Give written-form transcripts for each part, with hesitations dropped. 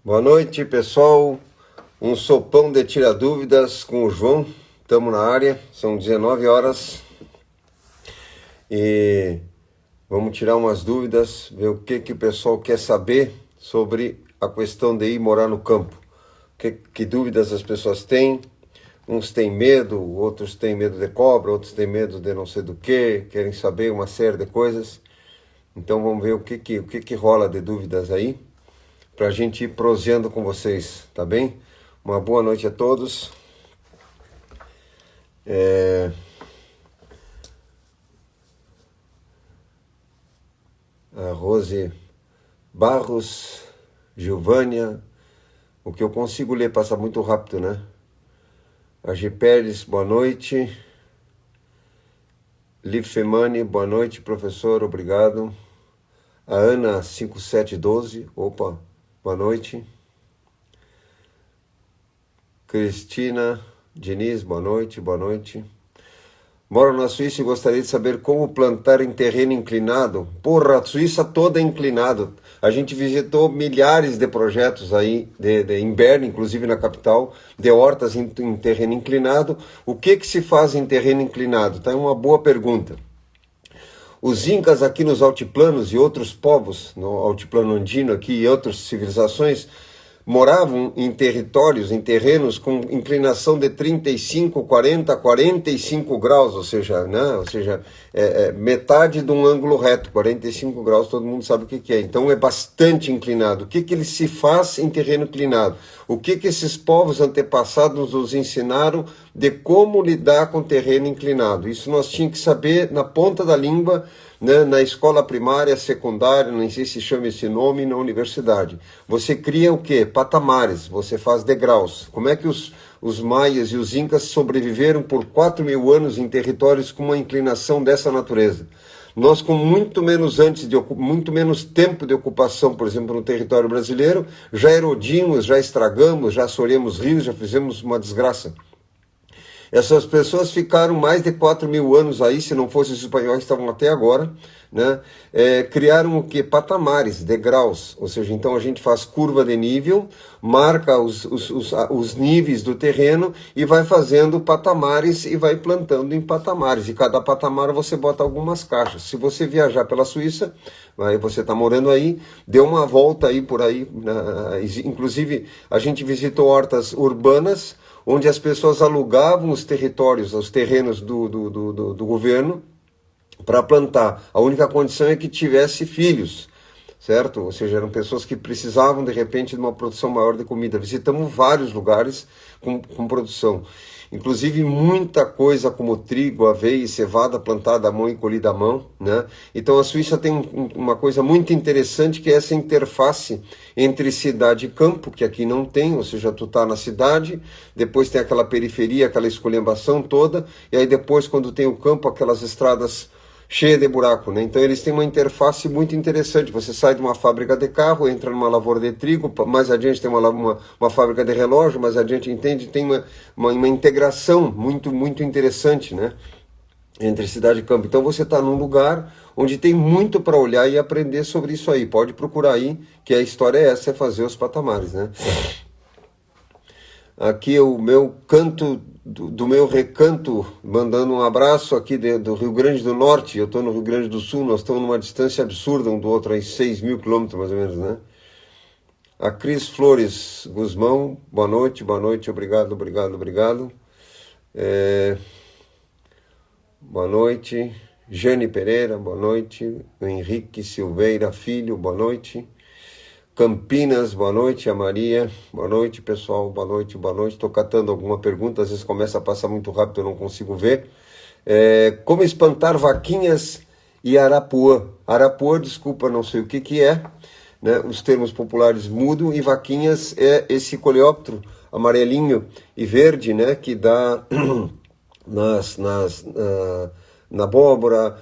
Boa noite, pessoal. Um sopão de tira dúvidas com o João. Estamos na área, são 19 horas e vamos tirar umas dúvidas, ver o que o pessoal quer saber sobre a questão de ir morar no campo. Que dúvidas as pessoas têm? Uns têm medo, outros têm medo de cobra, outros têm medo de não sei do que, querem saber uma série de coisas. Então vamos ver o que rola de dúvidas aí, para a gente ir proseando com vocês, tá bem? Uma boa noite a todos. A Rose Barros, Gilvânia, o que eu consigo ler passa muito rápido, né? A G. Pérez, boa noite. Liv Femani, boa noite, professor, obrigado. A Ana 5712, opa, boa noite. Cristina Diniz, boa noite, boa noite. Moro na Suíça e gostaria de saber como plantar em terreno inclinado. Porra, a Suíça toda é inclinado. A gente visitou milhares de projetos aí, de inverno, inclusive na capital, de hortas em terreno inclinado. O que se faz em terreno inclinado? Tá, é uma boa pergunta. Os incas aqui nos altiplanos e outros povos, no altiplano andino aqui e outras civilizações, moravam em territórios, em terrenos com inclinação de 35, 40, 45 graus, ou seja, metade de um ângulo reto, 45 graus, todo mundo sabe o que é. Então é bastante inclinado. O que ele se faz em terreno inclinado? O que esses povos antepassados nos ensinaram de como lidar com terreno inclinado? Isso nós tínhamos que saber na ponta da língua, né, na escola primária, secundária, não sei se chama esse nome, na universidade. Você cria o quê? Patamares, você faz degraus. Como é que os maias e os incas sobreviveram por 4.000 anos em territórios com uma inclinação dessa natureza? Nós, com muito menos tempo de ocupação, por exemplo, no território brasileiro, já erodimos, já estragamos, já assoreamos rios, já fizemos uma desgraça. Essas pessoas ficaram mais de 4.000 anos aí, se não fossem os espanhóis que estavam até agora, né? Criaram o que? Patamares, degraus, ou seja, então a gente faz curva de nível, marca os níveis do terreno e vai fazendo patamares e vai plantando em patamares, e cada patamar você bota algumas caixas. Se você viajar pela Suíça, você está morando aí, dê uma volta aí por aí, inclusive a gente visitou hortas urbanas, onde as pessoas alugavam os territórios, os terrenos do governo para plantar. A única condição é que tivesse filhos, certo? Ou seja, eram pessoas que precisavam, de repente, de uma produção maior de comida. Visitamos vários lugares com produção. Inclusive muita coisa como trigo, aveia e cevada plantada à mão e colhida à mão, né? Então a Suíça tem uma coisa muito interessante, que é essa interface entre cidade e campo, que aqui não tem, ou seja, tu tá na cidade, depois tem aquela periferia, aquela esculhambação toda, e aí depois, quando tem o campo, aquelas estradas cheia de buraco, né? Então eles têm uma interface muito interessante. Você sai de uma fábrica de carro, entra numa lavoura de trigo, mais adiante tem uma fábrica de relógio, mais adiante tem uma integração muito interessante, né? Entre cidade e campo. Então você está num lugar onde tem muito para olhar e aprender sobre isso aí. Pode procurar aí, que a história é essa, é fazer os patamares, né? Aqui é o meu canto do meu recanto, mandando um abraço aqui do Rio Grande do Norte. Eu estou no Rio Grande do Sul, nós estamos numa distância absurda um do outro, aí 6.000 quilômetros mais ou menos, né? A Cris Flores Guzmão, boa noite, obrigado. Boa noite. Jane Pereira, boa noite. O Henrique Silveira Filho, boa noite. Campinas, boa noite. A Maria, boa noite, pessoal, boa noite. Estou catando alguma pergunta, às vezes começa a passar muito rápido, eu não consigo ver. Como espantar vaquinhas e arapuã? Arapuã, desculpa, não sei o que é, né? Os termos populares mudam, e vaquinhas é esse coleóptero amarelinho e verde, né? Que dá na abóbora,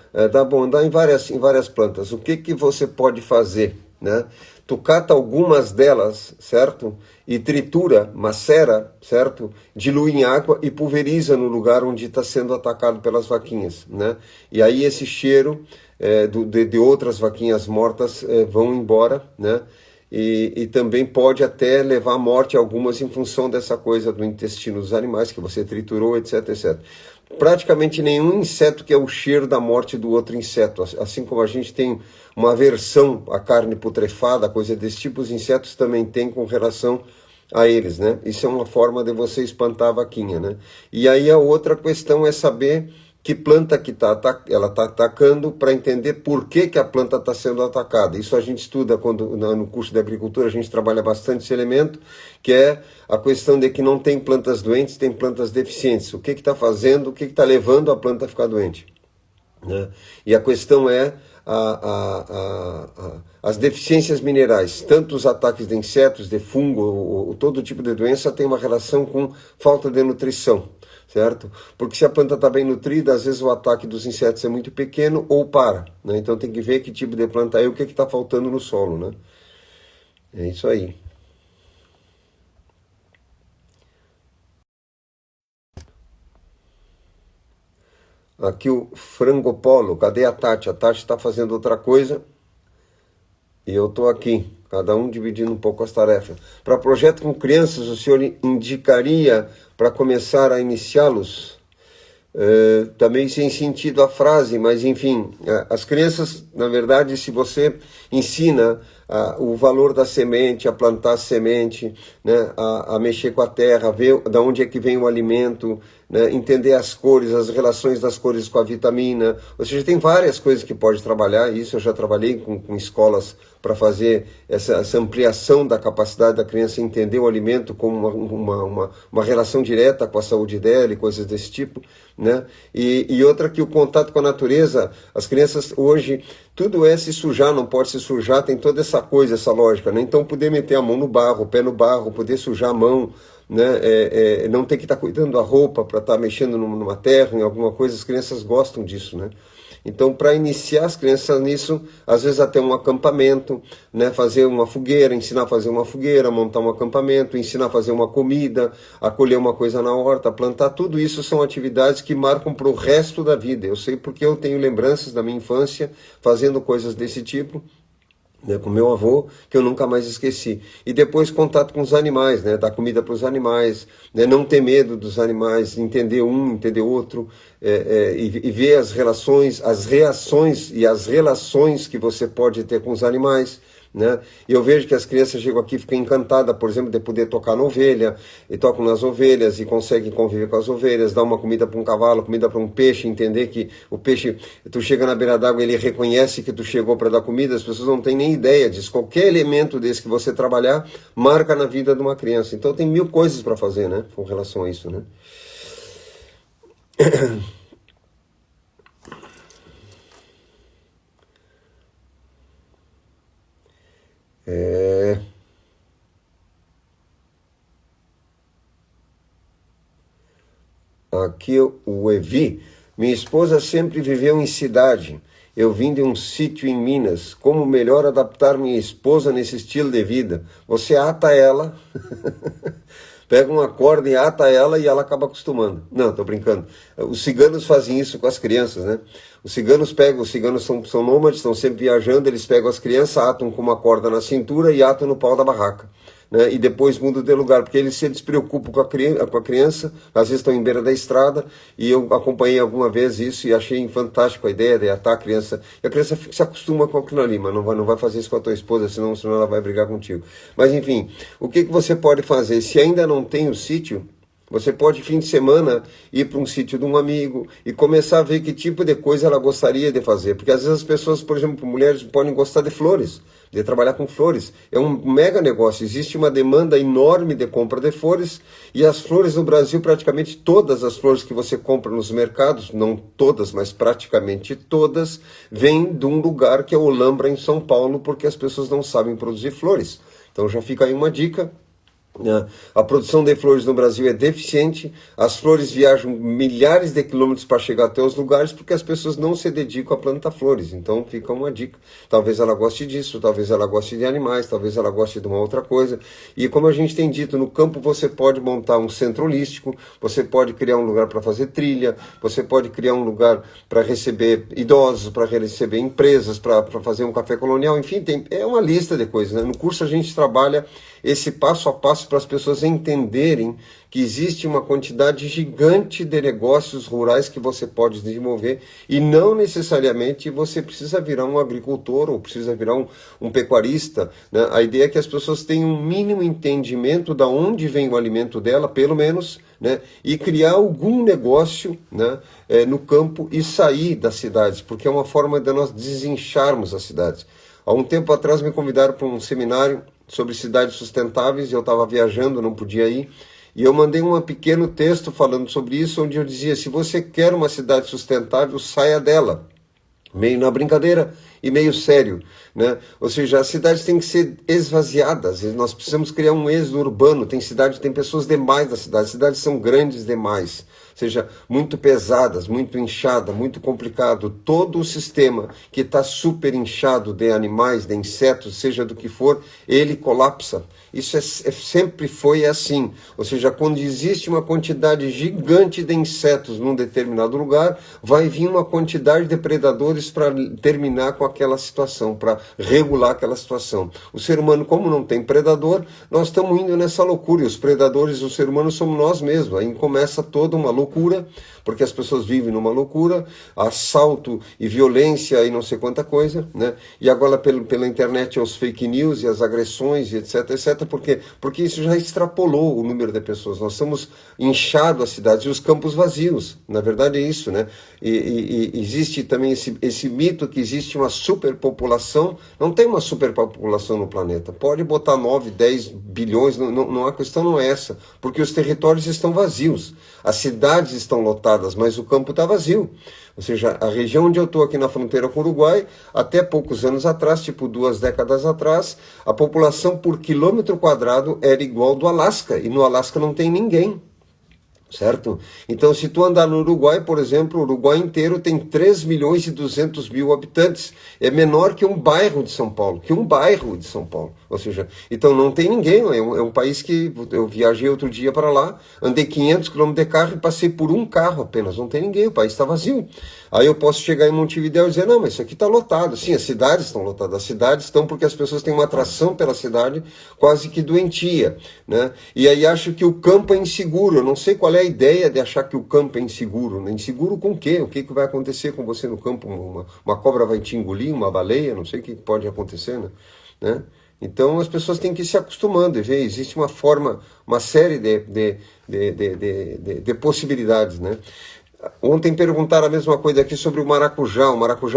dá em várias plantas. O que você pode fazer, né? Tu cata algumas delas, certo? E tritura, macera, certo? Dilui em água e pulveriza no lugar onde está sendo atacado pelas vaquinhas, né? E aí esse cheiro de outras vaquinhas mortas vão embora, né? e também pode até levar à morte algumas em função dessa coisa do intestino dos animais, que você triturou, etc, etc. Praticamente nenhum inseto quer o cheiro da morte do outro inseto. Assim como a gente tem uma aversão à carne putrefada, coisa desse tipo, os insetos também têm com relação a eles, né? Isso é uma forma de você espantar a vaquinha, né? E aí a outra questão é saber que planta que ela está atacando, para entender por que a planta está sendo atacada. Isso a gente estuda no curso de agricultura, a gente trabalha bastante esse elemento, que é a questão de que não tem plantas doentes, tem plantas deficientes. O que está fazendo, o que está levando a planta a ficar doente, né? E a questão é as deficiências minerais, tanto os ataques de insetos, de fungo, ou todo tipo de doença tem uma relação com falta de nutrição, certo? Porque se a planta está bem nutrida, às vezes o ataque dos insetos é muito pequeno ou para, né? Então tem que ver que tipo de planta é e o que está faltando no solo, né? É isso aí. Aqui o Frangopolo, cadê a Tati? A Tati está fazendo outra coisa e eu estou aqui, cada um dividindo um pouco as tarefas. Para projeto com crianças, o senhor indicaria para começar a iniciá-los? Também sem sentido a frase, mas enfim, as crianças, na verdade, se você ensina o valor da semente, a plantar semente, né, a mexer com a terra, ver de onde é que vem o alimento, né, entender as cores, as relações das cores com a vitamina, ou seja, tem várias coisas que pode trabalhar. Isso eu já trabalhei com escolas para fazer essa ampliação da capacidade da criança entender o alimento como uma relação direta com a saúde dela e coisas desse tipo, né? E outra, que o contato com a natureza, as crianças hoje, tudo é se sujar, não pode se sujar, tem toda essa coisa, essa lógica, né? Então poder meter a mão no barro, o pé no barro, poder sujar a mão, né? Não ter que estar cuidando da roupa para estar mexendo numa terra, em alguma coisa, as crianças gostam disso, né? Então, para iniciar as crianças nisso, às vezes até um acampamento, né? Fazer uma fogueira, ensinar a fazer uma fogueira, montar um acampamento, ensinar a fazer uma comida, a colher uma coisa na horta, plantar, tudo isso são atividades que marcam para o resto da vida. Eu sei porque eu tenho lembranças da minha infância fazendo coisas desse tipo, né, com meu avô, que eu nunca mais esqueci. E depois contato com os animais, né, dar comida para os animais, né, não ter medo dos animais, entender um, entender outro, e ver as relações, as reações e as relações que você pode ter com os animais, né? E eu vejo que as crianças chegam aqui e ficam encantadas, por exemplo, de poder tocar na ovelha, e tocam nas ovelhas e conseguem conviver com as ovelhas, dar uma comida para um cavalo, comida para um peixe, entender que o peixe, tu chega na beira d'água, ele reconhece que tu chegou para dar comida, as pessoas não têm nem ideia disso. Qualquer elemento desse que você trabalhar, marca na vida de uma criança. Então tem mil coisas para fazer, né, com relação a isso, né? Aqui o Evi. Minha esposa sempre viveu em cidade. Eu vim de um sítio em Minas. Como melhor adaptar minha esposa nesse estilo de vida? Você ata ela, pega uma corda e ata ela e ela acaba acostumando. Não, tô brincando. Os ciganos fazem isso com as crianças, né? Os ciganos são nômades, estão sempre viajando, eles pegam as crianças, atam com uma corda na cintura e atam no pau da barraca, né? E depois mudam de lugar, porque eles se preocupam com a criança, às vezes estão em beira da estrada, e eu acompanhei alguma vez isso e achei fantástico a ideia de atar a criança, e a criança se acostuma com aquilo ali, mas não vai fazer isso com a tua esposa, senão ela vai brigar contigo. Mas enfim, o que você pode fazer? Se ainda não tem o sítio, você pode, fim de semana, ir para um sítio de um amigo e começar a ver que tipo de coisa ela gostaria de fazer. Porque às vezes as pessoas, por exemplo, mulheres, podem gostar de flores, de trabalhar com flores. É um mega negócio. Existe uma demanda enorme de compra de flores, e as flores no Brasil, praticamente todas as flores que você compra nos mercados, não todas, mas praticamente todas, vêm de um lugar que é Olambra, em São Paulo, porque as pessoas não sabem produzir flores. Então já fica aí uma dica. né? A produção de flores no Brasil é deficiente, as flores viajam milhares de quilômetros para chegar até os lugares porque as pessoas não se dedicam a plantar flores. Então fica uma dica. Talvez ela goste disso, talvez ela goste de animais, talvez ela goste de uma outra coisa. E como a gente tem dito, no campo você pode montar um centro holístico, você pode criar um lugar para fazer trilha, você pode criar um lugar para receber idosos, para receber empresas, para fazer um café colonial, enfim, é uma lista de coisas, né? No curso a gente trabalha esse passo a passo para as pessoas entenderem que existe uma quantidade gigante de negócios rurais que você pode desenvolver e não necessariamente você precisa virar um agricultor ou precisa virar um pecuarista, né? A ideia é que as pessoas tenham um mínimo entendimento de onde vem o alimento dela, pelo menos, né? E criar algum negócio, né? No campo e sair das cidades, porque é uma forma de nós desincharmos as cidades. Há um tempo atrás me convidaram para um seminário sobre cidades sustentáveis, e eu estava viajando, não podia ir, e eu mandei um pequeno texto falando sobre isso, onde eu dizia, se você quer uma cidade sustentável, saia dela. Meio na brincadeira e meio sério, né? Ou seja, as cidades têm que ser esvaziadas, nós precisamos criar um êxodo urbano, tem pessoas demais na cidade, as cidades são grandes demais, ou seja, muito pesadas, muito inchada, muito complicado, todo o sistema que está super inchado de animais, de insetos, seja do que for, ele colapsa. Isso sempre foi assim, ou seja, quando existe uma quantidade gigante de insetos num determinado lugar, vai vir uma quantidade de predadores para terminar com aquela situação, para regular aquela situação. O ser humano, como não tem predador, nós estamos indo nessa loucura, e os predadores do ser humano somos nós mesmos. Aí começa toda uma loucura, porque as pessoas vivem numa loucura, assalto e violência e não sei quanta coisa, né? E agora pela internet os fake news e as agressões e etc, etc, porque isso já extrapolou o número de pessoas. Nós estamos inchados as cidades e os campos vazios, na verdade é isso, né? E existe também esse mito que existe uma superpopulação. Não tem uma superpopulação no planeta, pode botar 9, 10 bilhões, não, a questão não é essa, porque os territórios estão vazios, as cidades estão lotadas, mas o campo está vazio. Ou seja, a região onde eu estou aqui na fronteira com o Uruguai, até poucos anos atrás, tipo 2 décadas atrás, a população por quilômetro quadrado era igual do Alasca, e no Alasca não tem ninguém. Certo? Então, se tu andar no Uruguai, por exemplo, o Uruguai inteiro tem 3 milhões e 200 mil habitantes. É menor que um bairro de São Paulo, Ou seja, então não tem ninguém. É um país que eu viajei outro dia para lá, andei 500 quilômetros de carro e passei por um carro apenas. Não tem ninguém, o país está vazio. Aí eu posso chegar em Montevidéu e dizer, não, mas isso aqui está lotado. Sim, as cidades estão lotadas. As cidades estão porque as pessoas têm uma atração pela cidade quase que doentia, né? E aí acho que o campo é inseguro. Eu não sei qual é a ideia de achar que o campo é inseguro, né? Inseguro com o quê? O que vai acontecer com você no campo? Uma cobra vai te engolir, uma baleia, não sei o que pode acontecer, né? Então as pessoas têm que ir se acostumando e ver, existe uma forma, uma série de possibilidades, né? Ontem perguntaram a mesma coisa aqui sobre o maracujá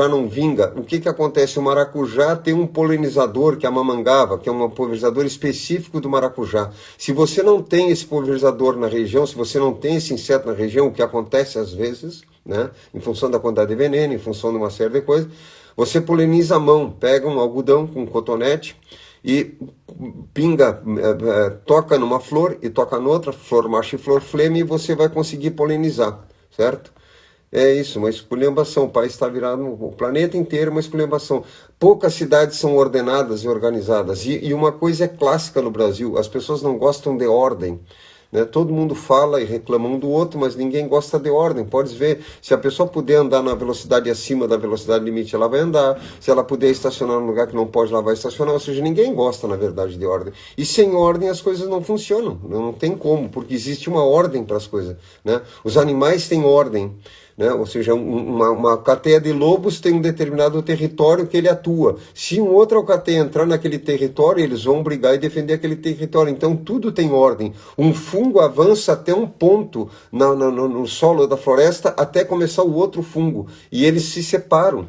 não vinga. O que acontece? O maracujá tem um polinizador, que é a mamangava, que é um polinizador específico do maracujá. Se você não tem esse polinizador na região, se você não tem esse inseto na região, o que acontece às vezes, né, em função da quantidade de veneno, em função de uma série de coisas, você poliniza a mão, pega um algodão com um cotonete e pinga, toca numa flor e toca noutra, flor macho e flor fleme, e você vai conseguir polinizar. Certo? É isso, uma esculhambação. O país está virado, o planeta inteiro uma esculhambação. Poucas cidades são ordenadas e organizadas. E uma coisa é clássica no Brasil, as pessoas não gostam de ordem, né? Todo mundo fala e reclama um do outro, mas ninguém gosta de ordem. Pode ver, se a pessoa puder andar na velocidade acima da velocidade limite, ela vai andar. Se ela puder estacionar num lugar que não pode, ela vai estacionar. Ou seja, ninguém gosta, na verdade, de ordem. E sem ordem as coisas não funcionam. Não tem como, porque existe uma ordem para as coisas, né? Os animais têm ordem, né? Ou seja, uma cateia de lobos tem um determinado território que ele atua. Se um outro alcateia entrar naquele território, eles vão brigar e defender aquele território. Então tudo tem ordem. Um fungo avança até um ponto no solo da floresta até começar o outro fungo. E eles se separam.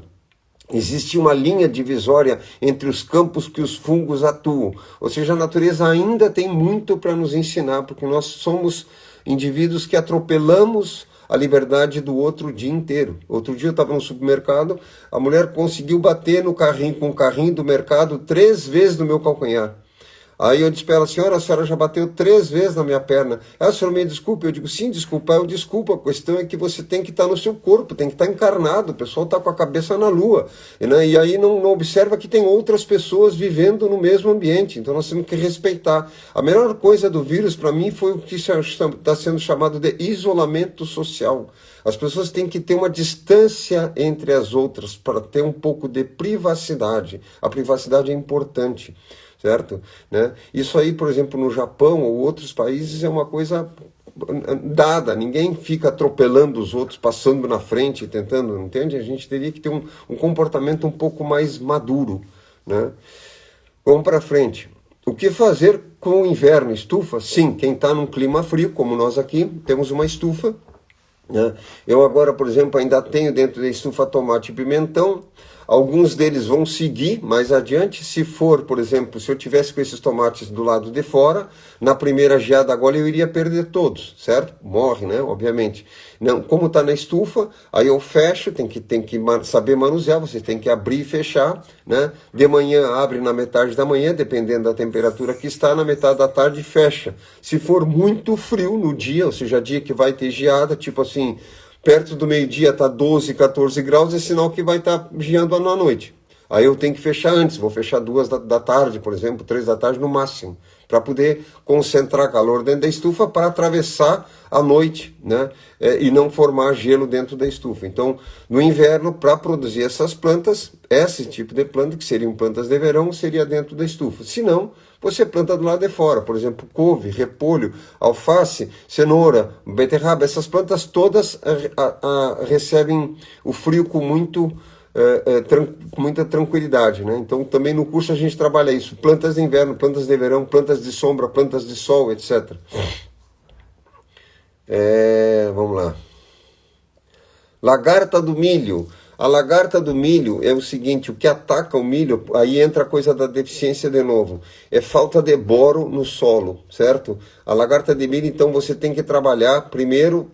Existe uma linha divisória entre os campos que os fungos atuam. Ou seja, a natureza ainda tem muito para nos ensinar, porque nós somos indivíduos que atropelamos a liberdade do outro o dia inteiro. Outro dia eu estava no supermercado, a mulher conseguiu bater no carrinho, com o carrinho do mercado 3 vezes no meu calcanhar. Aí eu disse para ela, a senhora já bateu 3 vezes na minha perna. Ah, senhor, me desculpe. Eu digo, sim, desculpa, eu desculpo. A questão é que você tem que estar no seu corpo, tem que estar encarnado. O pessoal está com a cabeça na lua. Né? E aí não observa que tem outras pessoas vivendo no mesmo ambiente. Então nós temos que respeitar. A melhor coisa do vírus, para mim, foi o que está sendo chamado de isolamento social. As pessoas têm que ter uma distância entre as outras para ter um pouco de privacidade. A privacidade é importante. Certo? Né? Isso aí, por exemplo, no Japão ou outros países é uma coisa dada, ninguém fica atropelando os outros, passando na frente, tentando, entende? A gente teria que ter um comportamento um pouco mais maduro. Né? Vamos para frente. O que fazer com o inverno? Estufa? Sim, quem está num clima frio, como nós aqui, temos uma estufa. Né? Eu agora, por exemplo, ainda tenho dentro da estufa tomate e pimentão. Alguns deles vão seguir mais adiante. Se for, por exemplo, se eu tivesse com esses tomates do lado de fora, na primeira geada agora eu iria perder todos, certo? Morre, né? Obviamente. Não, como está na estufa, aí eu fecho, tem que saber manusear, você tem que abrir e fechar, né? De manhã abre na metade da manhã, dependendo da temperatura que está, na metade da tarde fecha. Se for muito frio no dia, ou seja, dia que vai ter geada, tipo assim, perto do meio-dia está 12, 14 graus, é sinal que vai estar geando à noite. Aí eu tenho que fechar antes, vou fechar 2 da tarde, por exemplo, 3 da tarde no máximo, para poder concentrar calor dentro da estufa para atravessar a noite, né? E não formar gelo dentro da estufa. Então, no inverno, para produzir essas plantas, esse tipo de planta, que seriam plantas de verão, seria dentro da estufa. Se não, você planta do lado de fora, por exemplo, couve, repolho, alface, cenoura, beterraba, essas plantas todas recebem o frio com muita tranquilidade, né? Então também no curso a gente trabalha isso, plantas de inverno, plantas de verão, plantas de sombra, plantas de sol, etc. Vamos lá. Lagarta do milho. A lagarta do milho é o seguinte, o que ataca o milho, aí entra a coisa da deficiência de novo, é falta de boro no solo, certo? A lagarta de milho, então você tem que trabalhar, primeiro,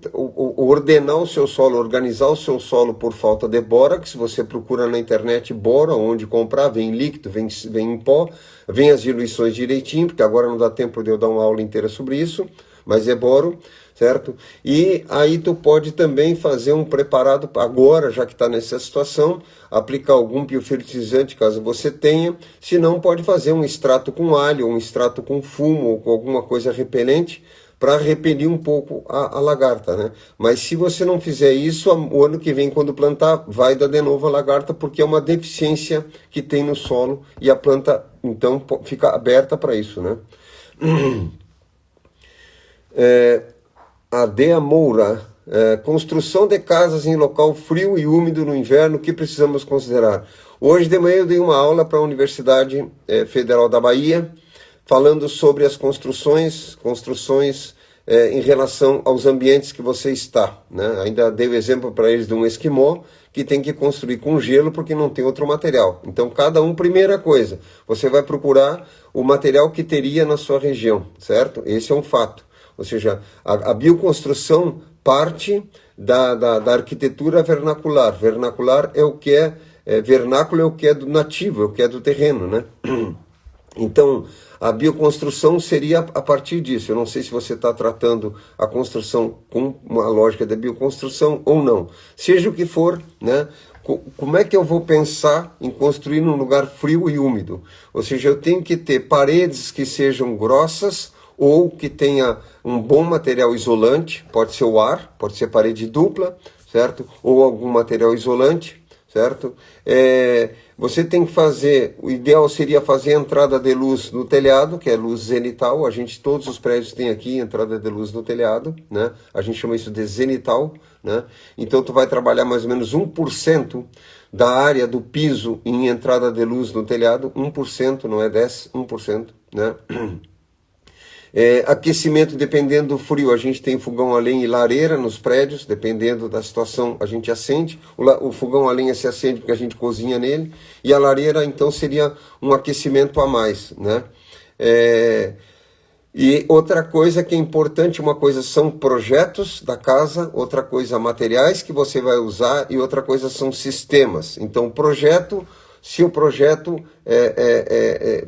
ordenar o seu solo, organizar o seu solo por falta de bora, que se você procura na internet bora, onde comprar, vem líquido, vem em pó, vem as diluições direitinho, porque agora não dá tempo de eu dar uma aula inteira sobre isso, mas é boro, certo? E aí tu pode também fazer um preparado, agora, já que está nessa situação, aplicar algum biofertilizante, caso você tenha, se não, pode fazer um extrato com alho, ou um extrato com fumo, ou com alguma coisa repelente, para repelir um pouco a lagarta, né? Mas se você não fizer isso, o ano que vem, quando plantar, vai dar de novo a lagarta, porque é uma deficiência que tem no solo, e a planta, então, fica aberta para isso, né? Adea Moura, construção de casas em local frio e úmido no inverno, o que precisamos considerar? Hoje de manhã eu dei uma aula para a Universidade Federal da Bahia, falando sobre as construções em relação aos ambientes que você está, né? Ainda dei o exemplo para eles de um esquimó que tem que construir com gelo porque não tem outro material. Então cada um, primeira coisa, você vai procurar o material que teria na sua região, certo? Esse é um fato. Ou seja, a bioconstrução parte da arquitetura vernacular. Vernacular é o que vernáculo é o que é do nativo, é o que é do terreno, né? Então, a bioconstrução seria a partir disso. Eu não sei se você está tratando a construção com uma lógica da bioconstrução ou não. Seja o que for, né? Como é que eu vou pensar em construir num lugar frio e úmido? Ou seja, eu tenho que ter paredes que sejam grossas, ou que tenha um bom material isolante, pode ser o ar, pode ser parede dupla, certo? Ou algum material isolante, certo? Você tem que fazer, o ideal seria fazer a entrada de luz no telhado, que é luz zenital, todos os prédios têm aqui entrada de luz no telhado, né? A gente chama isso de zenital, né? Então tu vai trabalhar mais ou menos 1% da área do piso em entrada de luz no telhado, 1%, não é 10%, 1%, né? Aquecimento, dependendo do frio, a gente tem fogão a lenha e lareira nos prédios, dependendo da situação a gente acende. O fogão a lenha se acende porque a gente cozinha nele, e a lareira então seria um aquecimento a mais, né? E outra coisa que é importante, uma coisa são projetos da casa, outra coisa materiais que você vai usar, e outra coisa são sistemas. Então projeto se o projeto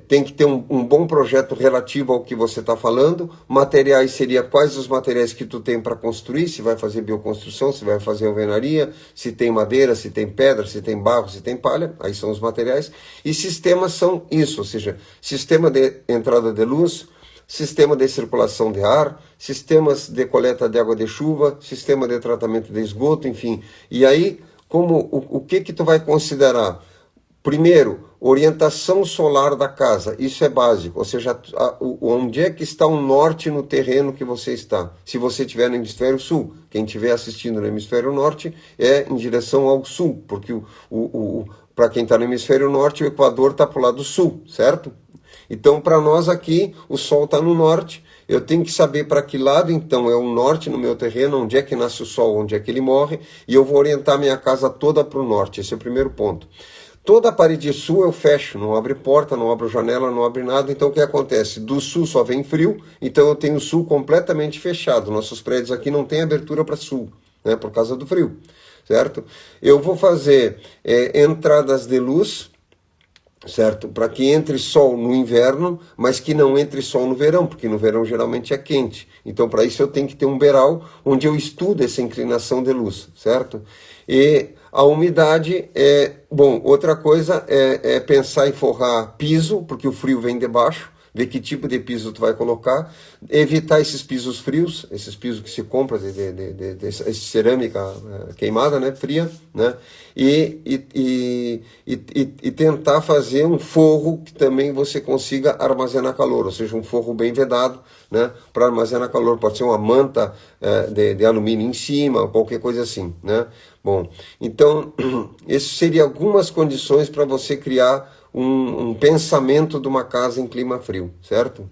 tem que ter um bom projeto relativo ao que você está falando. Materiais seria quais os materiais que tu tem para construir, se vai fazer bioconstrução, se vai fazer alvenaria, se tem madeira, se tem pedra, se tem barro, se tem palha, aí são os materiais. E sistemas são isso, ou seja, sistema de entrada de luz, sistema de circulação de ar, sistemas de coleta de água de chuva, sistema de tratamento de esgoto, enfim. E aí, o que tu vai considerar? Primeiro, orientação solar da casa, isso é básico, ou seja, onde é que está o norte no terreno que você está. Se você estiver no hemisfério sul, quem estiver assistindo no hemisfério norte é em direção ao sul, porque para quem está no hemisfério norte, o Equador está para o lado sul, certo? Então, para nós aqui, o Sol está no norte, eu tenho que saber para que lado, então, é o norte no meu terreno, onde é que nasce o Sol, onde é que ele morre, e eu vou orientar minha casa toda para o norte, esse é o primeiro ponto. Toda a parede sul eu fecho, não abre porta, não abre janela, não abre nada, então o que acontece? Do sul só vem frio, então eu tenho o sul completamente fechado, nossos prédios aqui não tem abertura para sul, né, por causa do frio, certo? Eu vou fazer entradas de luz, certo? Para que entre sol no inverno, mas que não entre sol no verão, porque no verão geralmente é quente. Então, para isso eu tenho que ter um beiral onde eu estudo essa inclinação de luz, certo? E a umidade bom, outra coisa é pensar em forrar piso, porque o frio vem de baixo, ver que tipo de piso tu vai colocar, evitar esses pisos frios, esses pisos que se compra de cerâmica queimada, né, fria, né, e tentar fazer um forro que também você consiga armazenar calor, ou seja, um forro bem vedado, né, para armazenar calor, pode ser uma manta de alumínio em cima, qualquer coisa assim, né. Bom, então, essas seriam algumas condições para você criar um pensamento de uma casa em clima frio, certo?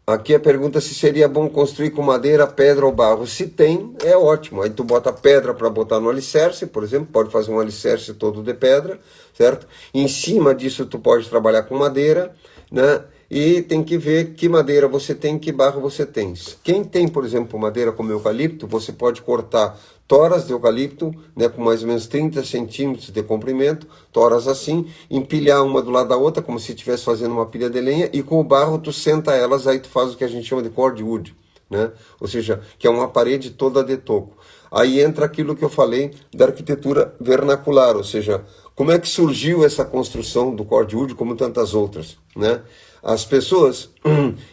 Aqui a pergunta se seria bom construir com madeira, pedra ou barro. Se tem, é ótimo. Aí tu bota pedra para botar no alicerce, por exemplo, pode fazer um alicerce todo de pedra, certo? Em cima disso tu pode trabalhar com madeira, né? E tem que ver que madeira você tem, que barro você tem. Quem tem, por exemplo, madeira como eucalipto, você pode cortar toras de eucalipto, né, com mais ou menos 30 centímetros de comprimento, toras assim, empilhar uma do lado da outra, como se estivesse fazendo uma pilha de lenha, e com o barro tu senta elas, aí tu faz o que a gente chama de cordwood, né? Ou seja, que é uma parede toda de toco. Aí entra aquilo que eu falei da arquitetura vernacular, ou seja, como é que surgiu essa construção do cordwood, como tantas outras, né? As pessoas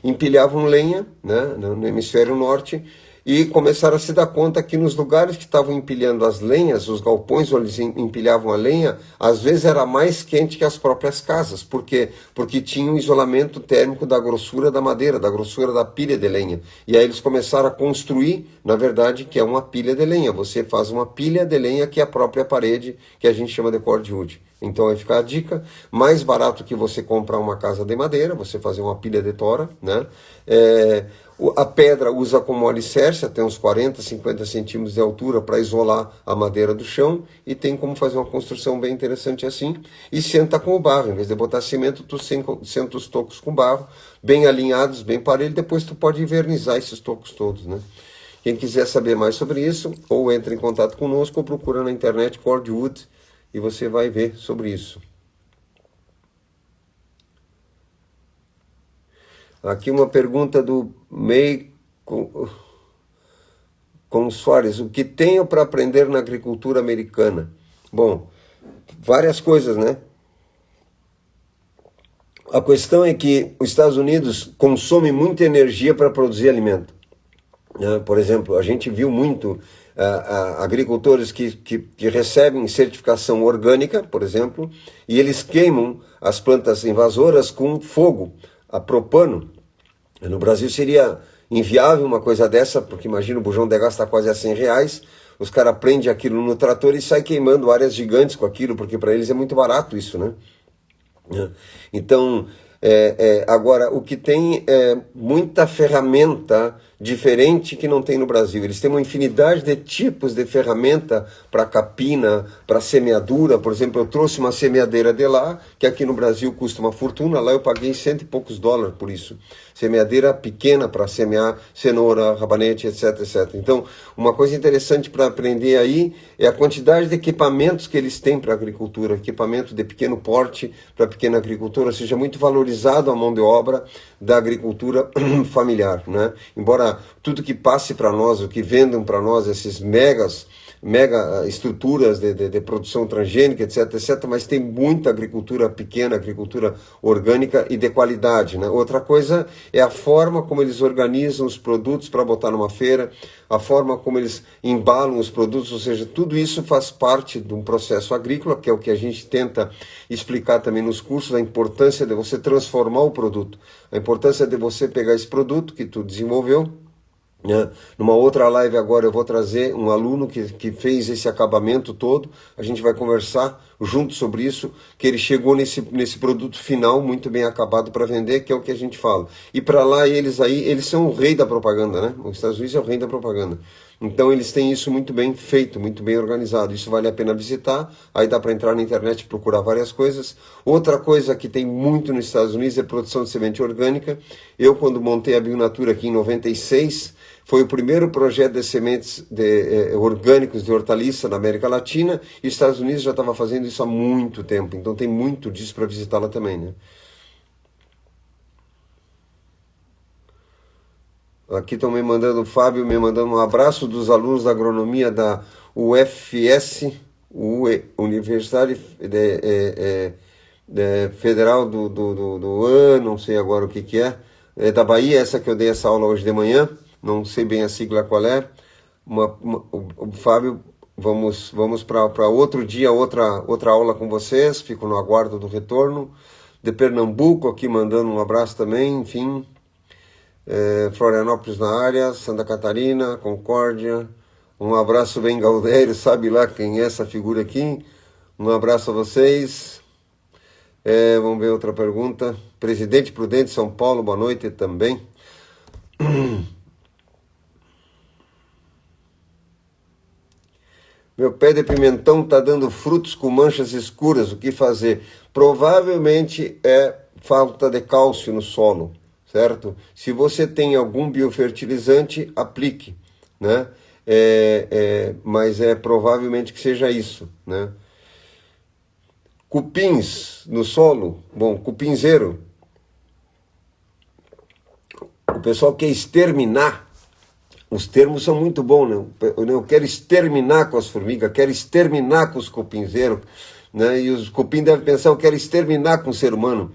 empilhavam lenha, né, no hemisfério norte, e começaram a se dar conta que nos lugares que estavam empilhando as lenhas, os galpões onde eles empilhavam a lenha, às vezes era mais quente que as próprias casas. Por quê? Porque tinha um isolamento térmico da grossura da madeira, da grossura da pilha de lenha. E aí eles começaram a construir, na verdade, que é uma pilha de lenha. Você faz uma pilha de lenha que é a própria parede, que a gente chama de cordwood. Então vai ficar a dica, mais barato que você comprar uma casa de madeira, você fazer uma pilha de tora, né? A pedra usa como alicerce até uns 40, 50 centímetros de altura para isolar a madeira do chão, e tem como fazer uma construção bem interessante assim, e senta com o barro, em vez de botar cimento, tu senta os tocos com barro, bem alinhados, bem parelho, depois tu pode invernizar esses tocos todos, né? Quem quiser saber mais sobre isso, ou entra em contato conosco, ou procura na internet cordwood, e você vai ver sobre isso. Aqui uma pergunta do May com Soares. O que tenho para aprender na agricultura americana? Bom, várias coisas, né? A questão é que os Estados Unidos consomem muita energia para produzir alimento. Por exemplo, a gente viu muito agricultores que recebem certificação orgânica, por exemplo, e eles queimam as plantas invasoras com fogo, a propano. No Brasil seria inviável uma coisa dessa, porque imagina, o bujão de gás está quase a R$100, os caras prendem aquilo no trator e saem queimando áreas gigantes com aquilo, porque para eles é muito barato isso, né? Então, agora, o que tem é muita ferramenta diferente que não tem no Brasil. Eles têm uma infinidade de tipos de ferramenta para capina, para semeadura. Por exemplo, eu trouxe uma semeadeira de lá, que aqui no Brasil custa uma fortuna, lá eu paguei $100 e poucos por isso. Semeadeira pequena para semear cenoura, rabanete, etc, etc. Então, uma coisa interessante para aprender aí é a quantidade de equipamentos que eles têm para a agricultura, equipamento de pequeno porte para pequena agricultura, ou seja, muito valorizado a mão de obra da agricultura familiar, né? Embora tudo que passe para nós, o que vendam para nós, esses mega estruturas de produção transgênica, etc, etc, mas tem muita agricultura pequena, agricultura orgânica e de qualidade, né? Outra coisa é a forma como eles organizam os produtos para botar numa feira, a forma como eles embalam os produtos, ou seja, tudo isso faz parte de um processo agrícola, que é o que a gente tenta explicar também nos cursos, a importância de você transformar o produto, a importância de você pegar esse produto que tu desenvolveu, né? Numa outra live agora eu vou trazer um aluno que fez esse acabamento todo, a gente vai conversar junto sobre isso, que ele chegou nesse produto final muito bem acabado para vender, que é o que a gente fala. E para lá eles são o rei da propaganda, né? Os Estados Unidos é o rei da propaganda. Então eles têm isso muito bem feito, muito bem organizado. Isso vale a pena visitar, aí dá para entrar na internet e procurar várias coisas. Outra coisa que tem muito nos Estados Unidos é produção de semente orgânica. Eu, quando montei a Bionatura aqui em 96, foi o primeiro projeto de sementes orgânicos de hortaliça na América Latina, e os Estados Unidos já estava fazendo isso há muito tempo, então tem muito disso para visitar lá também, né? Aqui estão me mandando, o Fábio me mandando um abraço dos alunos da agronomia da UFS, Universidade Federal do ano, não sei agora o que é da Bahia, essa que eu dei essa aula hoje de manhã. Não sei bem a sigla qual é. O Fábio, vamos para outro dia, outra aula com vocês. Fico no aguardo do retorno. De Pernambuco, aqui mandando um abraço também, enfim. Florianópolis na área, Santa Catarina, Concórdia. Um abraço bem Galdério, sabe lá quem é essa figura aqui? Um abraço a vocês. Vamos ver outra pergunta. Presidente Prudente, São Paulo, boa noite também. Meu pé de pimentão está dando frutos com manchas escuras, o que fazer? Provavelmente é falta de cálcio no solo, certo? Se você tem algum biofertilizante, aplique, né? Mas provavelmente que seja isso, né? Cupins no solo, bom, cupinzeiro. O pessoal quer exterminar. Os termos são muito bons, né? Eu quero exterminar com as formigas, quero exterminar com os cupinzeiros, né? E os cupins devem pensar, eu quero exterminar com o ser humano.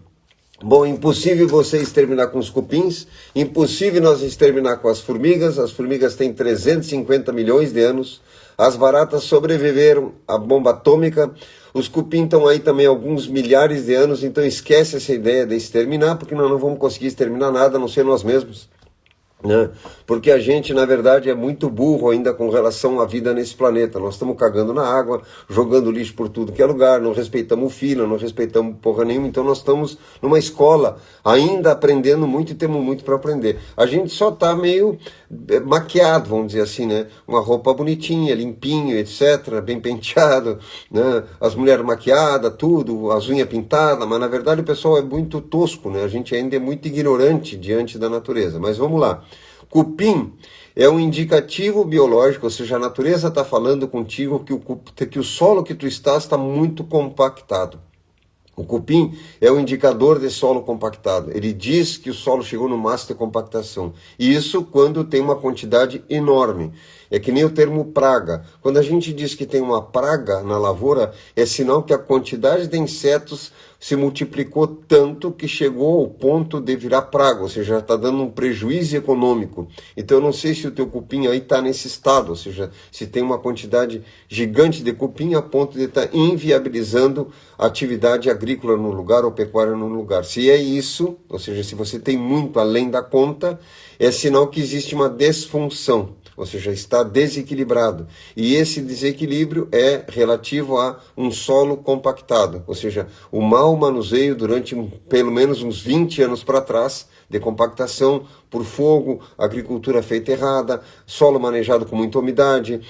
Bom, impossível você exterminar com os cupins, impossível nós exterminar com as formigas têm 350 milhões de anos, as baratas sobreviveram à bomba atômica, os cupins estão aí também há alguns milhares de anos, então esquece essa ideia de exterminar, porque nós não vamos conseguir exterminar nada, a não ser nós mesmos. Né? Porque a gente, na verdade, é muito burro ainda com relação à vida nesse planeta. Nós estamos cagando na água, jogando lixo por tudo que é lugar, não respeitamos o filho, não respeitamos porra nenhuma, então nós estamos numa escola ainda aprendendo muito e temos muito para aprender. A gente só está meio maquiado, vamos dizer assim, né? Uma roupa bonitinha, limpinho, etc., bem penteado, né? As mulheres maquiadas, tudo, as unhas pintadas, mas na verdade o pessoal é muito tosco, né? A gente ainda é muito ignorante diante da natureza. Mas vamos lá. Cupim é um indicativo biológico, ou seja, a natureza está falando contigo que o solo que tu estás está muito compactado. O cupim é um indicador de solo compactado. Ele diz que o solo chegou no máximo de compactação. E isso quando tem uma quantidade enorme. É que nem o termo praga. Quando a gente diz que tem uma praga na lavoura, é sinal que a quantidade de insetos se multiplicou tanto que chegou ao ponto de virar praga, ou seja, está dando um prejuízo econômico. Então eu não sei se o teu cupim aí está nesse estado, ou seja, se tem uma quantidade gigante de cupim a ponto de estar inviabilizando a atividade agrícola no lugar ou pecuária no lugar. Se é isso, ou seja, se você tem muito além da conta, é sinal que existe uma desfunção. Ou seja, está desequilibrado. E esse desequilíbrio é relativo a um solo compactado. Ou seja, o mau mau manuseio durante pelo menos uns 20 anos para trás, de compactação por fogo, agricultura feita errada, solo manejado com muita umidade,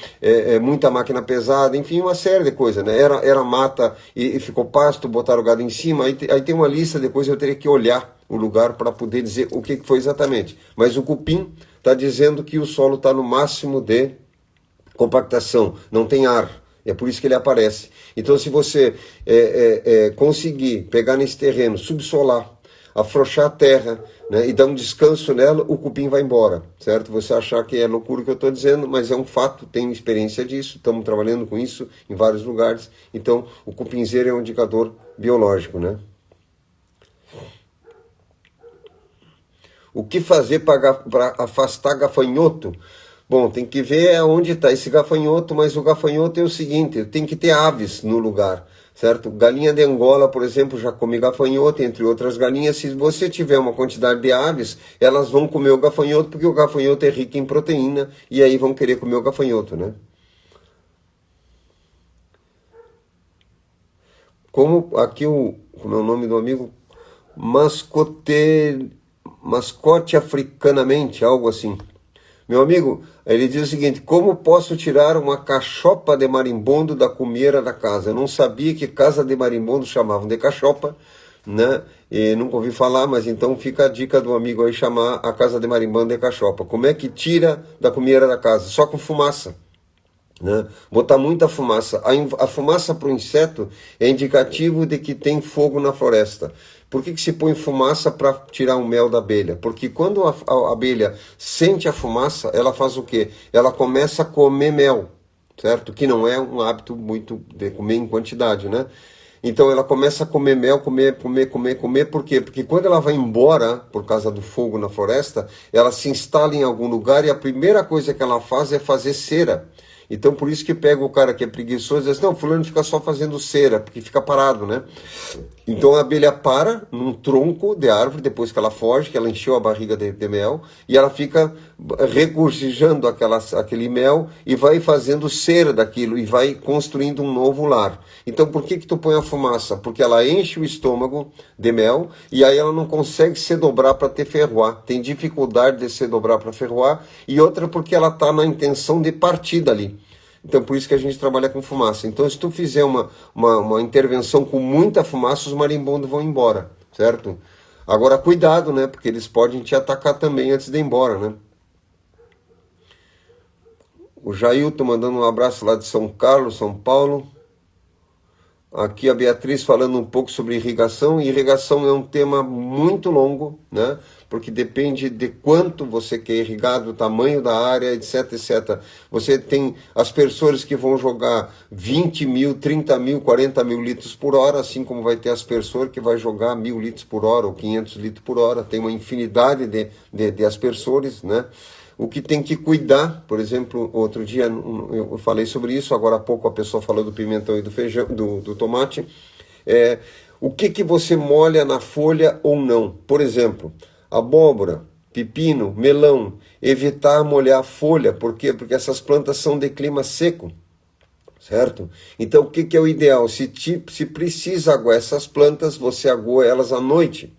muita máquina pesada, enfim, uma série de coisas, né? Era mata e ficou pasto, botaram o gado em cima, aí tem uma lista, depois eu teria que olhar o lugar para poder dizer o que foi exatamente. Mas o cupim está dizendo que o solo está no máximo de compactação, não tem ar. É por isso que ele aparece. Então, se você conseguir pegar nesse terreno, subsolar, afrouxar a terra, né, e dar um descanso nela, o cupim vai embora, certo? Você achar que é loucura o que eu estou dizendo, mas é um fato, tenho experiência disso, estamos trabalhando com isso em vários lugares. Então, o cupinzeiro é um indicador biológico, né? O que fazer para afastar gafanhoto? Bom, tem que ver onde está esse gafanhoto, mas o gafanhoto é o seguinte, tem que ter aves no lugar, certo? Galinha de Angola, por exemplo, já come gafanhoto, entre outras galinhas. Se você tiver uma quantidade de aves, elas vão comer o gafanhoto, porque o gafanhoto é rico em proteína, e aí vão querer comer o gafanhoto, né? Como aqui como é o nome do amigo? Mascote africanamente, algo assim. Meu amigo, ele diz o seguinte: como posso tirar uma cachopa de marimbondo da cumieira da casa? Eu não sabia que casa de marimbondo chamavam de cachopa, né? E nunca ouvi falar, mas então fica a dica do amigo aí chamar a casa de marimbondo de cachopa. Como é que tira da cumieira da casa? Só com fumaça, né? Botar muita fumaça. A fumaça para o inseto é indicativo de que tem fogo na floresta. Por que se põe fumaça para tirar o mel da abelha? Porque quando a abelha sente a fumaça, ela faz o quê? Ela começa a comer mel, certo? Que não é um hábito muito de comer em quantidade, né? Então ela começa a comer mel, comer, por quê? Porque quando ela vai embora, por causa do fogo na floresta, ela se instala em algum lugar e a primeira coisa que ela faz é fazer cera. Então, por isso que pega o cara que é preguiçoso e diz, não, fulano fica só fazendo cera, porque fica parado, né? Então, a abelha para num tronco de árvore, depois que ela foge, que ela encheu a barriga de mel, e ela fica regurgitando aquele mel e vai fazendo cera daquilo, e vai construindo um novo lar. Então, por que tu põe a fumaça? Porque ela enche o estômago de mel, e aí ela não consegue se dobrar para ter ferroar. Tem dificuldade de se dobrar para ferroar, e outra porque ela está na intenção de partir dali. Então, por isso que a gente trabalha com fumaça. Então, se tu fizer uma intervenção com muita fumaça, os marimbondos vão embora, certo? Agora, cuidado, né? Porque eles podem te atacar também antes de ir embora, né? O Jailton mandando um abraço lá de São Carlos, São Paulo. Aqui a Beatriz falando um pouco sobre irrigação. Irrigação é um tema muito longo, né? Porque depende de quanto você quer irrigar, do tamanho da área, etc, etc. Você tem aspersores que vão jogar 20 mil, 30 mil, 40 mil litros por hora, assim como vai ter aspersor que vai jogar 1.000 litros por hora ou 500 litros por hora. Tem uma infinidade de aspersores, né? O que tem que cuidar, por exemplo, outro dia eu falei sobre isso, agora há pouco a pessoa falou do pimentão e do feijão, do tomate. O que você molha na folha ou não? Por exemplo, abóbora, pepino, melão, evitar molhar a folha. Por quê? Porque essas plantas são de clima seco, certo? Então o que é o ideal? Se precisa aguar essas plantas, você agoa elas à noite,